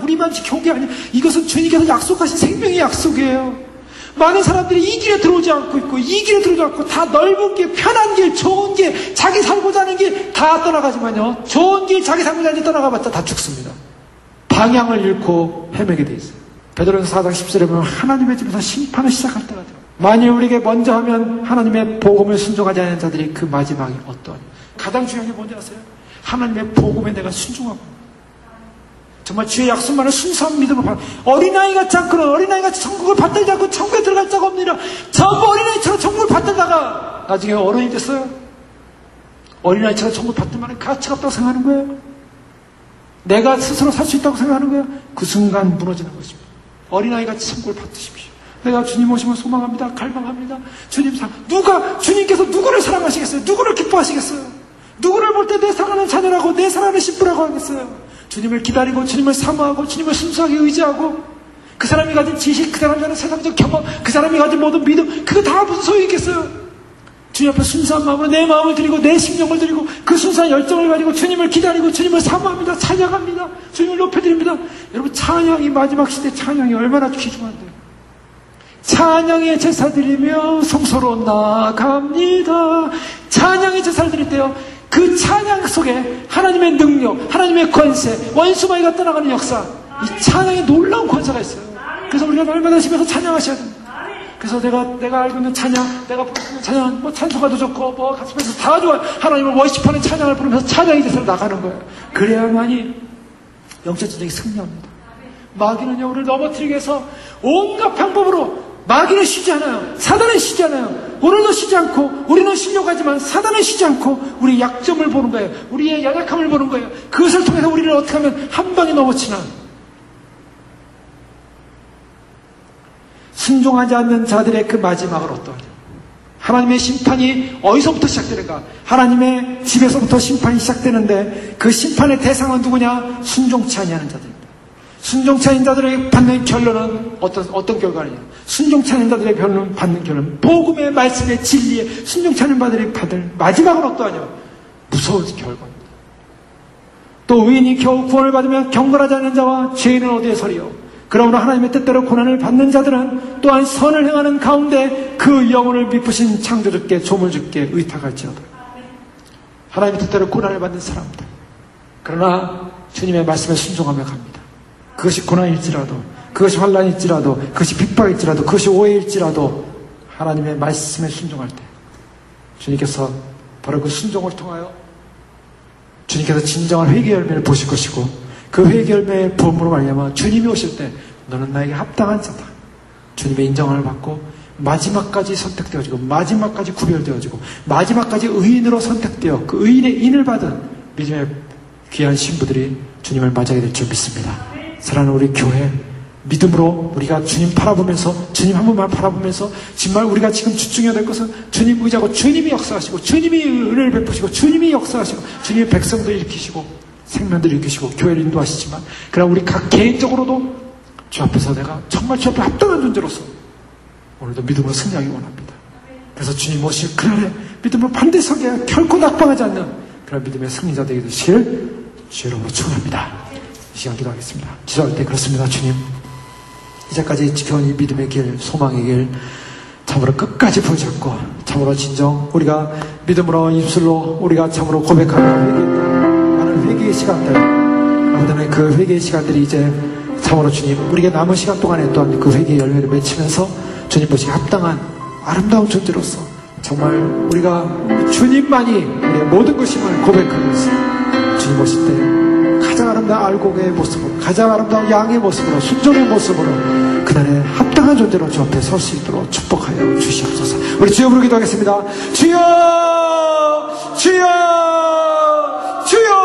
우리만 지켜온 게 아니에요. 이것은 주님께서 약속하신 생명의 약속이에요. 많은 사람들이 이 길에 들어오지 않고 있고, 이 길에 들어오지 않고, 다 넓은 길, 편한 길, 좋은 길, 자기 살고자 하는 길 다 떠나가지만요, 좋은 길, 자기 살고자 하는 길 떠나가봤자 다 죽습니다. 방향을 잃고 헤매게 돼 있어요. 베드로전서 4장 10절에 보면 하나님의 집에서 심판을 시작할 때가 돼요. 만일 우리에게 먼저 하면 하나님의 복음을 순종하지 않는 자들이 그 마지막이 어떠하냐. 가장 중요한 게 뭔지 아세요? 하나님의 복음에 내가 순종하고, 정말 주의 약속만을 순수한 믿음으로 받아. 어린아이 같지 않고는 어린아이 같이 천국을 받들지 않고 천국에 들어갈 자가 없느니라. 전부 어린아이처럼 천국을 받들다가 나중에 어른이 됐어요. 어린아이처럼 천국을 받들 만한 가치가 없다고 생각하는 거예요. 내가 스스로 살 수 있다고 생각하는 거예요. 그 순간 무너지는 것입니다. 어린아이같이 천국을 받으십시오. 내가 주님 오심을 소망합니다. 갈망합니다. 주님께서 누구를 사랑하시겠어요? 누구를 기뻐하시겠어요? 누구를 볼 때 내 사랑하는 자녀라고, 내 사랑하는 신부라고 하겠어요? 주님을 기다리고, 주님을 사모하고, 주님을 순수하게 의지하고, 그 사람이 가진 지식, 그 사람이 가진 세상적 경험, 그 사람이 가진 모든 믿음, 그거 다 무슨 소용이 있겠어요? 주님 앞에 순수한 마음으로 내 마음을 드리고, 내 심령을 드리고, 그 순수한 열정을 가지고 주님을 기다리고, 주님을 사모합니다. 찬양합니다. 주님을 높여드립니다. 여러분, 찬양이, 마지막 시대 찬양이 얼마나 귀중한데요. 찬양의 제사 드리며 성소로 나갑니다. 찬양의 제사를 드릴 때요, 그 찬양 속에 하나님의 능력, 하나님의 권세, 원수마귀가 떠나가는 역사, 이 찬양에 놀라운 권세가 있어요. 그래서 우리가 날마다 집에서 찬양하셔야 됩니다. 그래서 내가 알고 있는 찬양, 내가 부르는 찬양, 뭐 찬송가도 좋고, 가슴에서 다 좋아요. 하나님을 워시프하는 찬양을 부르면서 찬양의 제사로 나가는 거예요. 그래야만이 영적 전쟁이 승리합니다. 마귀는요, 우리를 넘어뜨리기 위해서 온갖 방법으로, 마귀는 쉬지 않아요. 사단은 쉬지 않아요. 오늘도 쉬지 않고, 우리는 쉬려고 하지만 사단은 쉬지 않고 우리 약점을 보는 거예요. 우리의 연약함을 보는 거예요. 그것을 통해서 우리를 어떻게 하면 한 방에 넘어치나. 순종하지 않는 자들의 그 마지막을 어떠하냐. 하나님의 심판이 어디서부터 시작되는가? 하나님의 집에서부터 심판이 시작되는데, 그 심판의 대상은 누구냐? 순종치 아니하는 자들입니다. 순종치 않는 자들에게 받는 결론은 어떤 결과냐? 순종치 않는 자들의 받는 결론은 복음의 말씀의 진리에 순종치 않는 자들이 받을 마지막은 어떠하냐? 무서운 결과입니다. 또 의인이 겨우 구원을 받으면 경건하지 않는 자와 죄인은 어디에 서리요? 그러므로 하나님의 뜻대로 고난을 받는 자들은 또한 선을 행하는 가운데 그 영혼을 미쁘신 창조주께 조물주께 의탁할지어다. 하나님의 뜻대로 고난을 받는 사람들, 그러나 주님의 말씀에 순종하며 갑니다. 그것이 고난일지라도, 그것이 환난일지라도, 그것이 핍박일지라도, 그것이 오해일지라도 하나님의 말씀에 순종할 때 주님께서 바로 그 순종을 통하여 주님께서 진정한 회개 열매를 보실 것이고, 그 회개 열매의 부음으로 말미암아 주님이 오실 때 너는 나에게 합당한 자다, 주님의 인정을 받고 마지막까지 선택되어지고, 마지막까지 구별되어지고, 마지막까지 의인으로 선택되어 그 의인의 인을 받은 믿음의 귀한 신부들이 주님을 맞이하게 될 줄 믿습니다. 사랑하는 우리 교회, 믿음으로 우리가 주님 바라보면서, 주님 한 번만 바라보면서, 정말 우리가 지금 집중해야 될 것은 주님 의지하고 주님이 역사하시고, 주님이 은혜를 베푸시고, 주님이 역사하시고, 주님의 백성도 일으키시고, 생명도 일으키시고, 교회를 인도하시지만, 그러나 우리 각 개인적으로도 주 앞에서 내가 정말 주 앞에 합당한 존재로서 오늘도 믿음으로 승리하기 원합니다. 그래서 주님 오실 그날에 믿음으로 반드시 서게 결코 낙방하지 않는 그런 믿음의 승리자 되게 되시길 주의 이름으로 축원합니다. 이 시간 기도하겠습니다. 기도할 때 그렇습니다. 주님, 이제까지 지켜온 이 믿음의 길, 소망의 길 참으로 끝까지 보여줬고, 참으로 진정 우리가 믿음으로 입술로 우리가 참으로 고백하며 회개했던 많은 회개의 시간들, 아무튼 그 회개의 시간들이 이제 참으로 주님, 우리에게 남은 시간 동안에 또한 그 회개의 열매를 맺히면서 주님 보시기에 합당한 아름다운 존재로서 정말 우리가 주님만이 우리의 모든 것임을 고백하면서 주님 보실 때 가장 아름다운 알곡의 모습으로, 가장 아름다운 양의 모습으로, 순종의 모습으로 그날에 합당한 존재로 주 앞에 설 수 있도록 축복하여 주시옵소서. 우리 주여 부르기도 하겠습니다. 주여! 주여! 주여!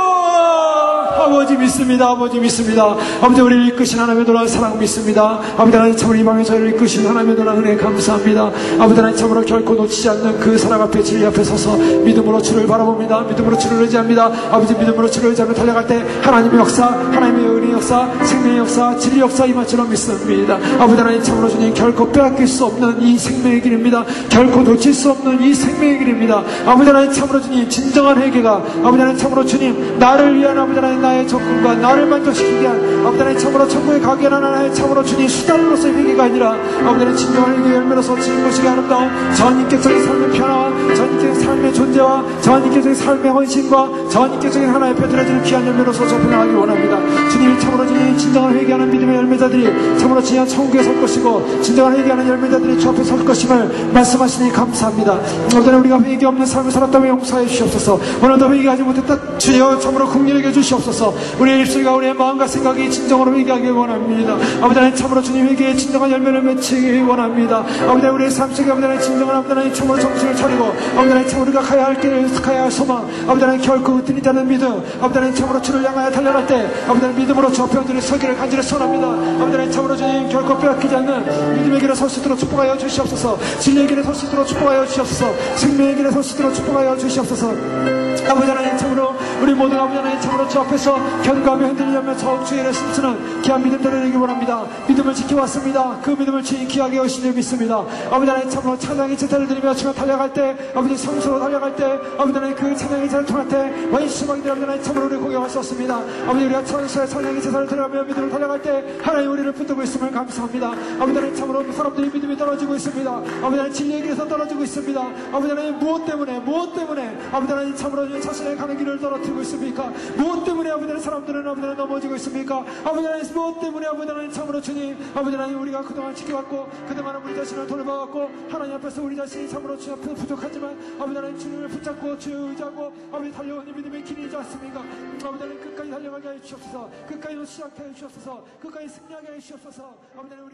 아버지 믿습니다. 아버지 믿습니다. 아버지 우리를 이끄신 하나님의 놀라운 사랑 믿습니다. 아버지 하나님 참으로 이 방에 저희를 이끄신 하나님의 놀라운 은혜 감사합니다. 아버지 하나님 참으로 결코 놓치지 않는 그 사랑 앞에 진리 앞에 서서 믿음으로 주를 바라봅니다. 믿음으로 주를 의지합니다. 아버지 믿음으로 주를 의지하며 달려갈 때 하나님의 역사, 하나님의 은혜의 역사, 생명의 역사, 진리 역사 임할줄로 믿습니다. 아버지 하나님 참으로 주님 결코 빼앗길 수 없는 이 생명의 길입니다. 결코 놓칠 수 없는 이 생명의 길입니다. 아버지 하나님 참으로 주님 진정한 회개가, 아버지 하나님 참으로 주님 나를 위한 아버지 하나님 나의 접근과 나를 만족시키기 위한 아버지 하나님 참으로 천국에 가기 위한 하나님 참으로 주님 수단으로서의 회개가 아니라 아버지 하나님 진정한 회개의 열매로서 주님 보시기 아름다운 저하나님께적인 삶의 변화와 저하나님께적인 삶의 존재와 저하나님께적인 삶의 헌신과 저하나님께적인 하나의 베드레지를 귀한 열매로서 접근하기 원합니다. 주님이 참으로 주님 진정한 회개하는 믿음의 열매자들이 참으로 진정한 천국에 설 것이고 진정한 회개하는 열매자들이 주 앞에 설 것임을 말씀하시니 감사합니다. 오늘은 우리가 회개 없는 삶을 살았다면 용서해 주시옵소서. 오늘도 회개하지 못했다 주여 참으로 긍휼히 여겨 주시옵소서. 우리의 입술과 우리의 마음과 생각이 진정으로 회개하기 원합니다. 아버지 하나님 참으로 주님 회개의 진정한 열매를 맺히기 원합니다. 아버지 하나님 우리의 삶 속에 아버지 하나님 진정한 아버지 하나님 참으로 정신을 차리고 아버지 하나님 참으로 우리가 가야 할 길을 가야 할 소망, 아버지 하나님 결코 흩어지지 않는 믿음, 아버지 하나님 참으로 주를 향하여 달려갈 때 아버지 하나님 믿음으로 주 앞에 온전히 서기를 간절히 소원합니다. 아버지 하나님 참으로 주님 결코 빼앗기지 않는 믿음의 길에 설 수 있도록 축복하여 주시옵소서. 진리의 길에 설 수 있도록 축복하여 주시옵소서. 생명의 길에 설 수 있도록 축복하여 주시옵소서. 아버지 하나님 참으로 우리 모두 아버지 하나님 참으로 주 앞에서 견고하며 흔들리며 더욱 주의 일에 숨쓰는 귀한 믿음들을 이루기 원합니다. 믿음을 지켜왔습니다. 그 믿음을 주님 귀하게 여신 줄 믿습니다. 아버지 하나님 참으로 찬양의 제사를 드리며 주며 달려갈 때 아버지 성수로 달려갈 때 아버지 하나님 그 찬양의 제사를 통할 때 원수막이들 아버지 하나님 참으로 우리 공경할 수 없습니다. 아버지 우리가 천수의 찬양의 제사를 드려가며 믿음을 달려갈 때 하나님 우리를 붙들고 있음을 감사합니다. 아버지 하나님 참으로 사람들이 믿음이 떨어지고 있습니다. 아버지 하나님 진리의 길에서 떨어지고 있습니다. 아버지 하나님 무엇 때문에 아버지 하나님 참으로 자신의 가는 길을 떨어뜨리고 있습니까? 무엇 때문에 아버지 하나님 사람들은 아버지 하나님 넘어지고 있습니까? 아버지 하나님 무엇 때문에 아버지 하나님 참으로 주님 아버지 하나님 우리가 그동안 지켜왔고 그동안 우리 자신을 돌봐왔고 하나님 앞에서 우리 자신이 참으로 주 앞에서 부족하지만 아버지 하나님 주님을 붙잡고 주의 의지하고 아버지 달려온 이 믿음의 길이지 않습니까? 아버지 하나님 끝까지 달려가게 하여 주옵소서. 끝까지 놓치지 않게 하여 주옵소서. 끝까지 승리하게 하여 주옵소서. 아버지 하나님